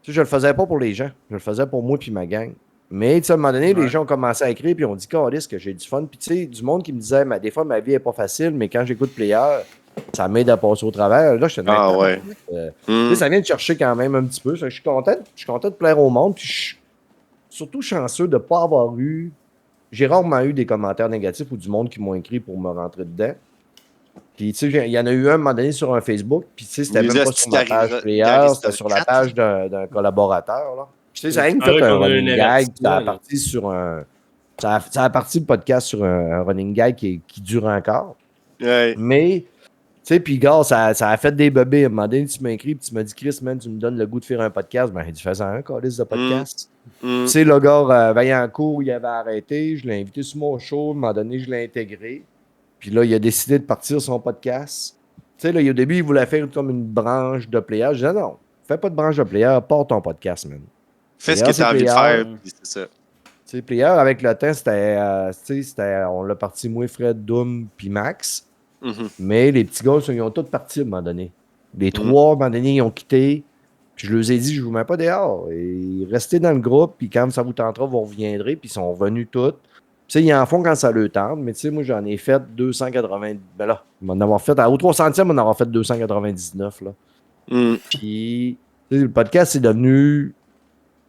tu sais, je le faisais pas pour les gens. Je le faisais pour moi puis ma gang. Mais, tu sais, à un moment donné, les gens ont commencé à écrire, puis on dit, Calisse, que j'ai du fun. Puis, tu sais, du monde qui me disait, des fois, ma vie est pas facile, mais quand j'écoute Player, ça m'aide à passer au travers. Là, je te dis, ça vient de chercher quand même un petit peu. Je suis content de plaire au monde. Puis, je suis surtout chanceux de ne pas avoir eu. J'ai rarement eu des commentaires négatifs ou du monde qui m'ont écrit pour me rentrer dedans. Puis, tu sais, il y en a eu un moment donné sur un Facebook. Puis, tu sais, c'était même pas sur ma page Player, c'était sur la page d'un collaborateur. Là. Tu sais, ça a même fait un running gag. Ça a parti sur un. Ça a parti le podcast sur un running gag qui dure encore. Ouais. Mais. Tu sais, puis gars, ça a fait des bébés. À un moment donné, tu m'as écrit et tu m'as dit, Chris, man, tu me donnes le goût de faire un podcast. Ben, il dit, fais-en un, calice de podcast. Tu sais, le gars, Vaillancourt, il avait arrêté. Je l'ai invité sur mon show. À un moment donné, je l'ai intégré. Puis là, il a décidé de partir son podcast. Tu sais, là, au début, il voulait faire comme une branche de player. Je disais, non, fais pas de branche de player, porte ton podcast, man. Fais ce que tu as envie de faire, c'est ça. Tu sais, player, avec le temps, on l'a parti, moi, Fred, Doom, puis Max. Mais les petits gars, ils ont tous parti à un moment donné. Les trois, à un moment donné, ils ont quitté. Puis je leur ai dit, je vous mets pas dehors. Et restez dans le groupe, puis quand ça vous tentera, vous reviendrez. Puis ils sont revenus tous. Tu sais, ils en font quand ça leur tente. Mais tu sais, moi, j'en ai fait 280. Ben là, m'en avoir fait, au 300e, on en a fait 299. Là. Puis, tu sais, le podcast, c'est devenu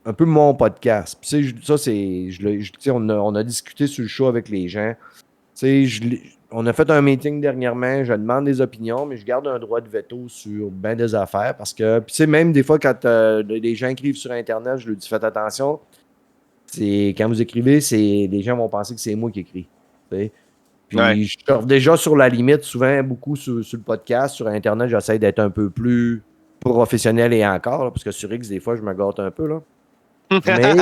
un peu mon podcast. Puis, tu sais, ça, c'est. On a discuté sur le show avec les gens. Tu sais, on a fait un meeting dernièrement, je demande des opinions, mais je garde un droit de veto sur bien des affaires parce que, puis tu sais, même des fois, quand les gens écrivent sur Internet, je leur dis, faites attention, quand vous écrivez, les gens vont penser que c'est moi qui écris. T'sais. Puis je suis déjà sur la limite, souvent, beaucoup sur le podcast, sur Internet, j'essaie d'être un peu plus professionnel et encore, là, parce que sur X, des fois, je me gâte un peu, là. Mais,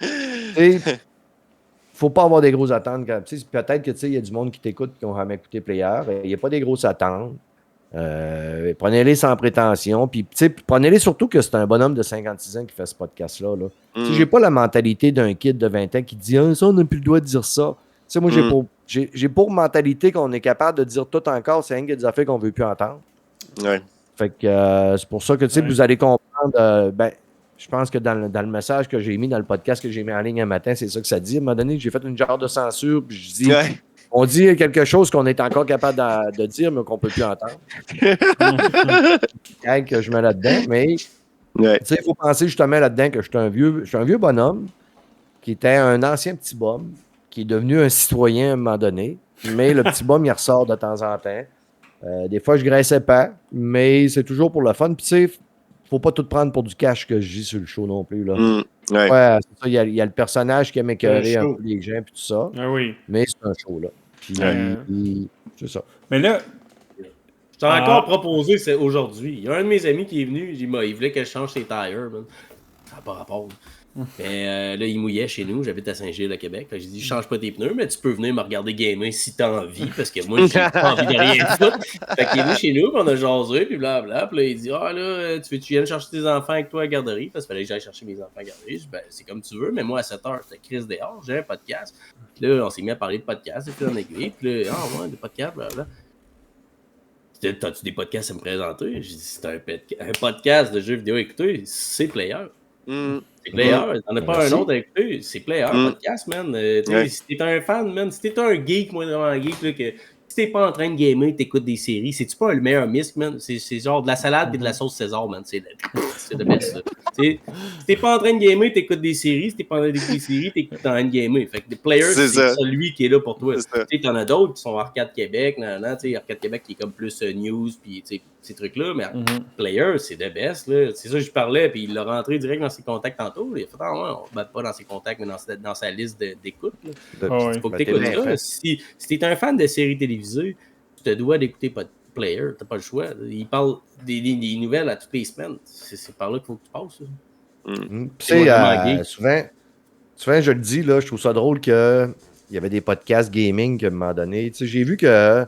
tu sais, faut pas avoir des grosses attentes. Peut-être que il y a du monde qui t'écoute qui n'ont jamais écouté Player. Il n'y a pas des grosses attentes. Prenez-les sans prétention. Puis prenez-les surtout que c'est un bonhomme de 56 ans qui fait ce podcast-là. Là. J'ai pas la mentalité d'un kid de 20 ans qui dit ça, on n'a plus le droit de dire ça. Moi, j'ai pour mentalité qu'on est capable de dire tout encore, c'est rien que des affaires qu'on ne veut plus entendre. Ouais. Fait que c'est pour ça que vous allez comprendre. Je pense que dans le message que j'ai mis dans le podcast que j'ai mis en ligne un matin, c'est ça que ça dit. À un moment donné, j'ai fait une genre de censure, puis je dis, on dit quelque chose qu'on est encore capable de dire, mais qu'on ne peut plus entendre. Que je mets là-dedans, mais il faut penser justement là-dedans que je suis un vieux bonhomme qui était un ancien petit bum, qui est devenu un citoyen à un moment donné, mais le petit bum, il ressort de temps en temps. Des fois, je graissais pas, mais c'est toujours pour le fun. Puis tu sais, faut pas tout prendre pour du cash que je dis sur le show non plus. Là. C'est ça, il y a le personnage qui aime écœurer un peu les gens et tout ça. Mais c'est un show, là. Puis, c'est ça. Mais là... Je t'ai encore proposé, c'est aujourd'hui. Il y a un de mes amis qui est venu, il voulait que je change ses tires, man. Ça n'a pas rapport. Mais là, il mouillait chez nous, j'habite à Saint-Gilles, à Québec. J'ai dit, change pas tes pneus, mais tu peux venir me regarder gamer si t'as envie, parce que moi, j'ai pas envie de rien foutre. Fait qu'il est venu chez nous, puis on a jasé, puis blablabla. Puis là, il dit, là, tu viens chercher tes enfants avec toi à la garderie, parce qu'il fallait que j'aille chercher mes enfants à la garderie. Je dis, c'est comme tu veux, mais moi, à 7h, c'était Chris dehors, j'ai un podcast. Puis là, on s'est mis à parler de podcast, et puis on aiguille, puis là, des podcasts, blablabla. T'as-tu des podcasts à me présenter? J'ai dit, c'est un podcast de jeux vidéo à écouter, c'est Player. C'est Player, t'en as pas un autre à écouter, c'est Player, podcast, man. Si t'es un fan, man, si t'es un geek, moi vraiment geek, là, que Si t'es pas en train de gamer, t'écoutes des séries, c'est-tu pas le meilleur mix, man? C'est genre de la salade et de la sauce César, man. C'est le best, là. Si t'es pas en train de gamer, t'écoutes des séries. Si t'es pas en train d'écouter des séries, t'es en train de gamer. Fait que les players, c'est celui qui est là pour toi. Tu sais, t'en as d'autres qui sont Arcade Québec, tu sais, Arcade Québec qui est comme plus news, puis ces trucs-là, mais player, c'est the best, là. C'est ça que je parlais, puis il l'a rentré direct dans ses contacts tantôt. Il a fait, ah ouais, on ne bat pas dans ses contacts, mais dans sa liste d'écoute. Faut que t'écoutes ça. Si t'es un fan de séries télévisées, tu te dois d'écouter player, t'as pas le choix. Il parle des nouvelles à toutes les semaines. C'est par là qu'il faut que tu passes. Tu sais, souvent, je le dis, là, je trouve ça drôle qu'il y avait des podcasts gaming à un moment donné. Tu sais, j'ai vu que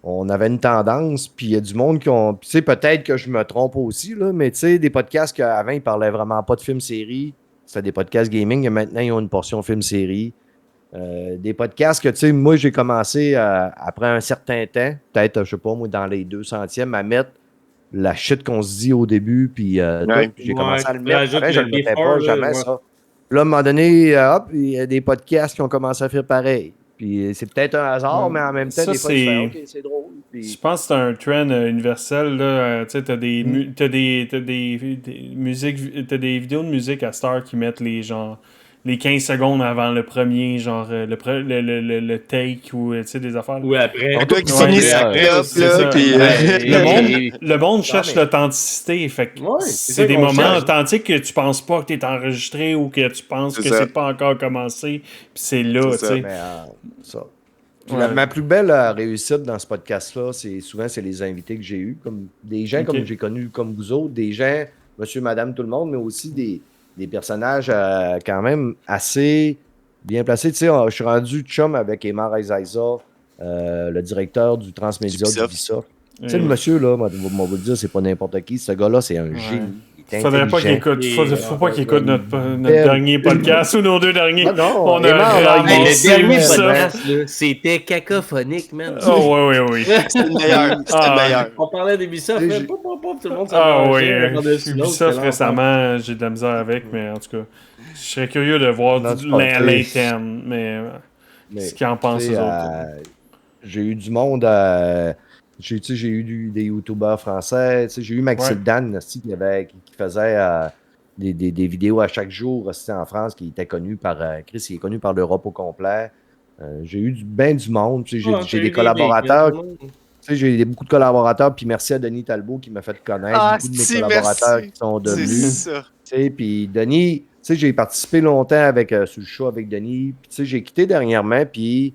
on avait une tendance, puis il y a du monde qui ont... Tu sais, peut-être que je me trompe aussi, là, mais tu sais, des podcasts qu'avant, ils parlaient vraiment pas de films-séries. C'était des podcasts gaming, et maintenant, ils ont une portion film-série. Des podcasts que, tu sais, moi, j'ai commencé après un certain temps, peut-être, je sais pas, moi, dans les 200e, à mettre la shit qu'on se dit au début, puis j'ai commencé à le mettre. Après, je ne le mettais pas, jamais ça. Puis là, à un moment donné, hop, il y a des podcasts qui ont commencé à faire pareil. Puis c'est peut-être un hasard, mais en même temps, ça, des fois, tu fais, OK, c'est drôle. Puis... Je pense que c'est un trend universel. Tu sais, t'as des musiques, t'as des vidéos de musique à Star qui mettent les 15 secondes avant le premier, genre le take ou des affaires. Ou après. Un gars qui finit sa clope, là. Puis, le monde cherche l'authenticité. Fait que c'est des moments authentiques que tu penses pas que t'es enregistré ou que tu penses que c'est pas encore commencé. Puis c'est là, tu sais. Ma plus belle réussite dans ce podcast-là, c'est les invités que j'ai eus. Comme des gens comme j'ai connus comme vous autres, des gens, monsieur, madame, tout le monde, mais aussi des personnages quand même assez bien placés. Tu sais, je suis rendu chum avec Emar Aizaïza, le directeur du Transmédia du Ubisoft. Tu sais, le monsieur, là, on va vous le dire, c'est pas n'importe qui. Ce gars-là, c'est un génie. Faudrait pas qu'il écoute. Faut pas qu'il écoute notre dernier podcast ou nos deux derniers. Non, on a le dernier podcast, c'était cacophonique, man. Oh, oui. C'était le meilleur. On parlait d'Ubisoft, tout le monde s'en parlait. Ubisoft, récemment, j'ai de la misère avec, mais en tout cas, je serais curieux de voir l'interne, mais ce qu'ils en pensent eux autres. J'ai eu du monde j'ai eu des youtubeurs français. J'ai eu Maxime Dan aussi, qui faisait des vidéos à chaque jour aussi en France, qui était connu par Chris, il est connu par l'Europe au complet. J'ai eu du monde. J'ai des collaborateurs. J'ai beaucoup de collaborateurs, puis merci à Denis Talbot qui m'a fait connaître beaucoup de mes collaborateurs qui sont devenus. Puis Denis, j'ai participé longtemps sur le show avec Denis. Puis j'ai quitté dernièrement, puis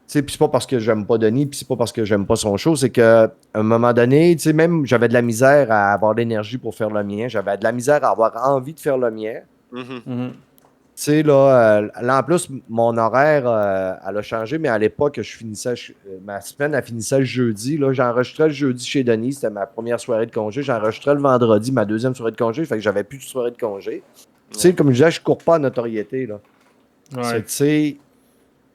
puis c'est pas parce que j'aime pas Denis, puis c'est pas parce que j'aime pas son show, c'est qu'à un moment donné, même j'avais de la misère à avoir l'énergie pour faire le mien, j'avais de la misère à avoir envie de faire le mien. Là, en plus, mon horaire, elle a changé, mais à l'époque, ma semaine, elle finissait le jeudi. Là, j'enregistrais le jeudi chez Denis, c'était ma première soirée de congé. J'enregistrais le vendredi, ma deuxième soirée de congé, fait que j'avais plus de soirée de congé. Comme je disais, je cours pas en notoriété, là.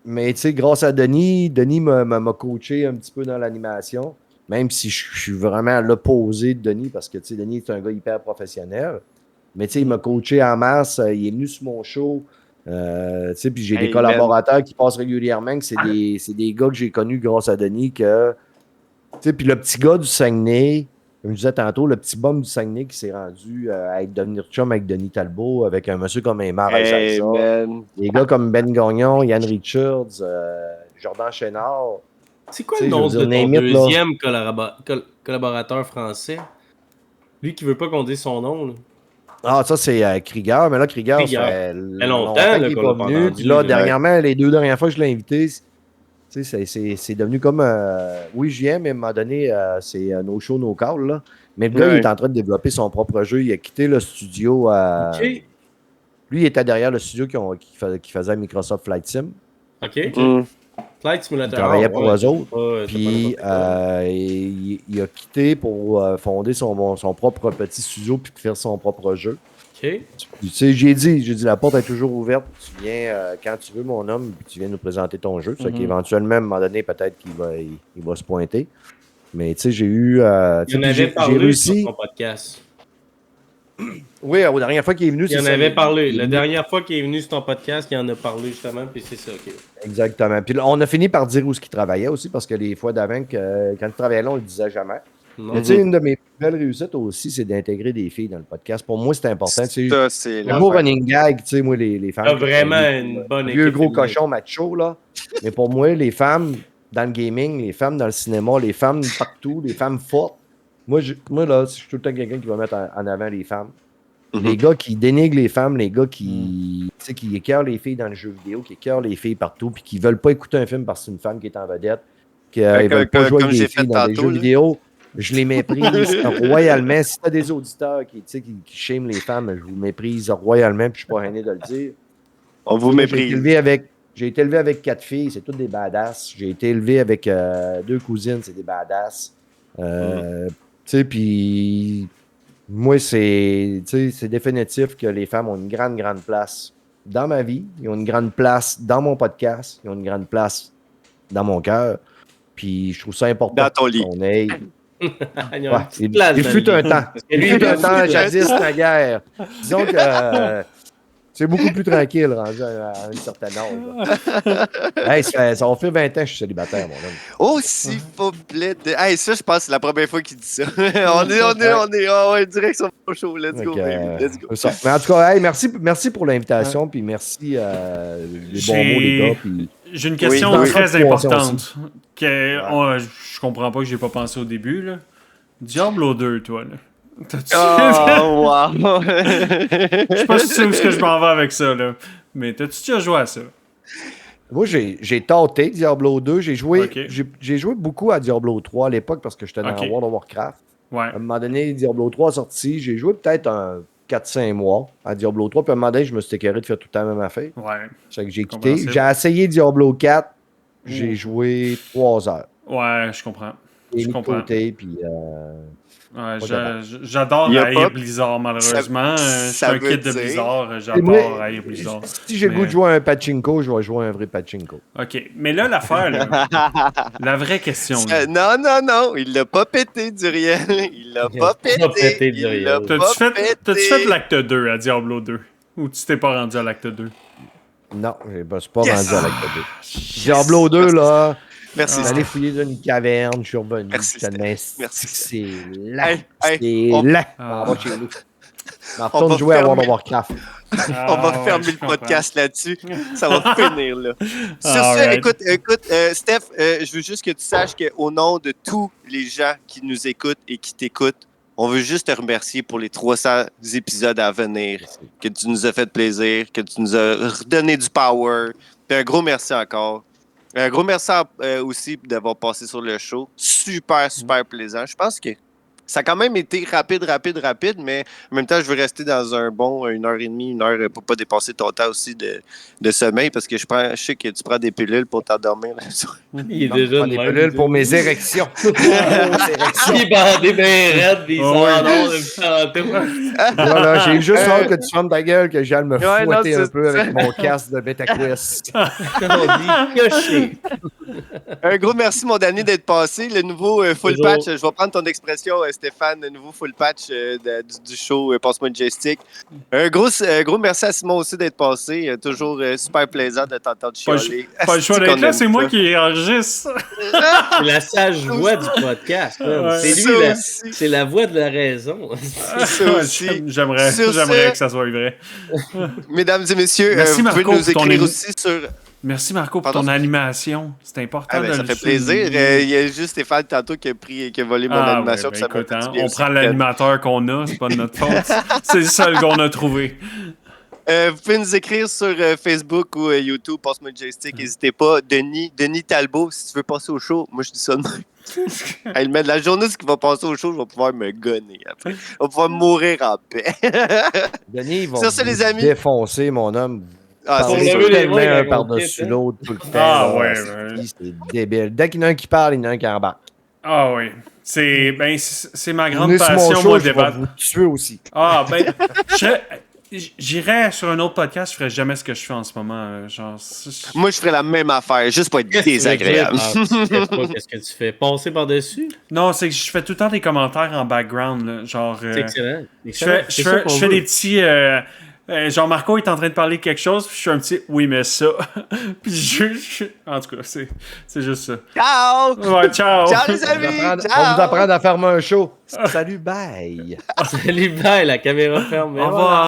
Mais grâce à Denis m'a coaché un petit peu dans l'animation, même si je suis vraiment à l'opposé de Denis, parce que Denis est un gars hyper professionnel. Mais il m'a coaché en masse, il est venu sur mon show. Puis j'ai des collaborateurs qui passent régulièrement, que c'est des gars que j'ai connus grâce à Denis. Puis le petit gars du Saguenay, comme je disais tantôt, le petit bum du Saguenay qui s'est rendu à devenir chum avec Denis Talbot, avec un monsieur comme Aymar Aizaïza. Des gars comme Ben Gagnon, Yann Richards, Jordan Chénard. C'est quoi le nom de ton deuxième collaborateur français? Lui qui veut pas qu'on dise son nom, là. Ah, ça, c'est Krieger. Mais là, Krieger, ça fait longtemps qu'il n'est pas venu. Puis là, dernièrement, les 2 dernières fois que je l'ai invité, c'est devenu comme... oui, j'y ai, mais à un moment donné, c'est no show, no call. Là. Mais le gars, il est en train de développer son propre jeu. Il a quitté le studio. Lui, il était derrière le studio qui faisait Microsoft Flight Sim. OK. Flight Simulator. Il travaillait pour eux autres. Puis, il a quitté pour fonder son propre petit studio puis faire son propre jeu. OK. J'ai dit, la porte est toujours ouverte. Tu viens quand tu veux, mon homme, puis tu viens nous présenter ton jeu. C'est qu'éventuellement, à un moment donné, peut-être qu'il va se pointer. Mais tu sais, j'ai eu... il en avait parlé sur son podcast. Oui, la dernière fois qu'il est venu, c'est ça. Il en avait parlé. La dernière fois qu'il est venu sur ton podcast, il en a parlé justement, puis c'est ça. Okay. Exactement. Puis là, on a fini par dire où il travaillait aussi, parce que les fois d'avant, quand il travaillait là, on le disait jamais. Mais tu sais, une de mes plus belles réussites aussi, c'est d'intégrer des filles dans le podcast. Pour moi, c'est important. Ça, c'est le beau running gag, tu sais, moi, les femmes. Ah, vraiment une bonne équipe. Vieux gros cochon macho, là. Mais pour moi, les femmes dans le gaming, les femmes dans le cinéma, les femmes partout, les femmes fortes. Moi, là, je suis tout le temps quelqu'un qui va mettre en avant les femmes. Les gars qui dénigrent les femmes, les gars qui écœurent les filles dans le jeu vidéo, qui écœurent les filles partout, puis qui veulent pas écouter un film parce que c'est une femme qui est en vedette, qui veulent pas jouer avec des filles dans des jeux vidéo. Je les méprise royalement. Si tu as des auditeurs qui shament les femmes, je vous méprise royalement, puis je suis pas gêné de le dire. On vous méprise. J'ai été élevé avec 4 filles, c'est toutes des badass. J'ai été élevé avec 2 cousines, c'est des badass. Tu sais, puis moi, c'est définitif que les femmes ont une grande, grande place dans ma vie. Ils ont une grande place dans mon podcast. Ils ont une grande place dans mon cœur. Puis je trouve ça important qu'on ait... il fut un temps. Il fut un temps, jadis, la guerre. Disons que c'est beaucoup plus tranquille rendu à un certain âge. Hey, ça va faire 20 ans que je suis célibataire, mon homme. Oh, s'il vous plaît. Hey, ça, je pense que c'est la première fois qu'il dit ça. on est direct sur mon show. Let's go, baby. Let's go. Mais en tout cas, hey, merci pour l'invitation. Puis merci les bons mots, les gars. Puis... J'ai une question très importante. Je comprends pas que j'ai pas pensé au début. Là. Diablo 2, toi. Là. Oh, wow! Je sais pas si tu sais où est-ce que je m'en vais avec ça, là. Mais t'as-tu déjà joué à ça? Moi, j'ai tenté Diablo 2. J'ai joué beaucoup à Diablo 3 à l'époque parce que j'étais dans World of Warcraft. Ouais. À un moment donné, Diablo 3 est sorti. J'ai joué peut-être un 4-5 mois à Diablo 3. Puis à un moment donné, je me suis écœuré de faire tout le temps la même affaire. Ouais. C'est que j'ai quitté. J'ai essayé Diablo 4. J'ai joué 3 heures. Ouais, je comprends. Et mis de côté, puis... Ouais, j'adore haïr Blizzard, malheureusement. Je suis un kid de Blizzard. J'adore haïr Blizzard. Si j'ai le goût de jouer à un pachinko, je vais jouer à un vrai pachinko. OK. Mais là, l'affaire, la vraie question. Non. Il l'a pas pété, Duriel. Il l'a pas pété. T'as-tu fait l'acte 2 à Diablo 2? Ou tu t'es pas rendu à l'acte 2? Non, je suis pas rendu à l'acte 2. Diablo 2, là... Merci. J'allais fouiller dans une caverne, je suis revenu. Merci. C'est là. C'est là. On va chez nous. On retourne jouer à World of Warcraft. On va fermer le podcast là-dessus. Ça va finir là. Sur ce, écoute, Steph, je veux juste que tu saches qu'au nom de tous les gens qui nous écoutent et qui t'écoutent, on veut juste te remercier pour les 300 épisodes à venir, que tu nous as fait plaisir, que tu nous as redonné du power. Puis un gros merci encore. Un gros merci aussi d'avoir passé sur le show. Super plaisant. Je pense que ça a quand même été rapide, mais en même temps, je veux rester dans un bon 1h30, 1 heure pour pas dépasser ton temps aussi de sommeil parce que je sais que tu prends des pilules pour t'endormir. Il est déjà des pilules pour mes érections. Il bandé bien raide, puis il s'endort depuis tantôt. Voilà, j'ai juste hâte que tu fermes ta gueule, que j'aille me fouetter un peu avec mon casque de BetaQuest. Un gros merci, mon Danny, d'être passé. Le nouveau full patch, je vais prendre ton expression, Stéphane, le nouveau full patch du show Passe-moi une joystick. Un gros merci à Simon aussi d'être passé. Toujours super plaisant de t'entendre chialer. Pas le choix d'être là, c'est moi qui enregistre. C'est la sage voix du podcast. C'est lui, c'est la voix de la raison. J'aimerais que ça soit vrai. Mesdames et messieurs, vous pouvez nous écrire aussi sur... Merci Marco pour ton animation. C'est important. Ça fait plaisir. Il y a juste Stéphane tantôt qui a volé mon animation. Écoute, on prend l'animateur qu'on a, c'est pas de notre faute. C'est le seul qu'on a trouvé. Vous pouvez nous écrire sur Facebook ou YouTube, Passe-moi une joystick. N'hésitez pas. Denis Talbot, si tu veux passer au show, moi je dis ça de même. Mais la journée qui va passer au show, je vais pouvoir me gonner après. Je vais pouvoir mourir en paix. Denis, ils vont défoncer, mon homme. C'est tellement un par-dessus l'autre tout le temps. C'est débile. Dès qu'il y en a un qui parle, il y en a un qui embarque. Ah oui. C'est ma grande passion, moi, je vais vous tuer aussi. j'irais sur un autre podcast, je ferais jamais ce que je fais en ce moment. Genre, moi, je ferais la même affaire, juste pour être désagréable. Qu'est-ce que tu fais? Passer par-dessus? Non, c'est que je fais tout le temps des commentaires en background. Là, genre, c'est excellent. Je fais des petits... genre, Marco est en train de parler de quelque chose, puis je fais un petit « oui, mais ça ». Puis en tout cas, c'est juste ça. Ciao! Ouais, ciao! Ciao, les amis! On va vous apprendre à faire un show. Salut, bye! Salut, bye, la caméra ferme. Au revoir!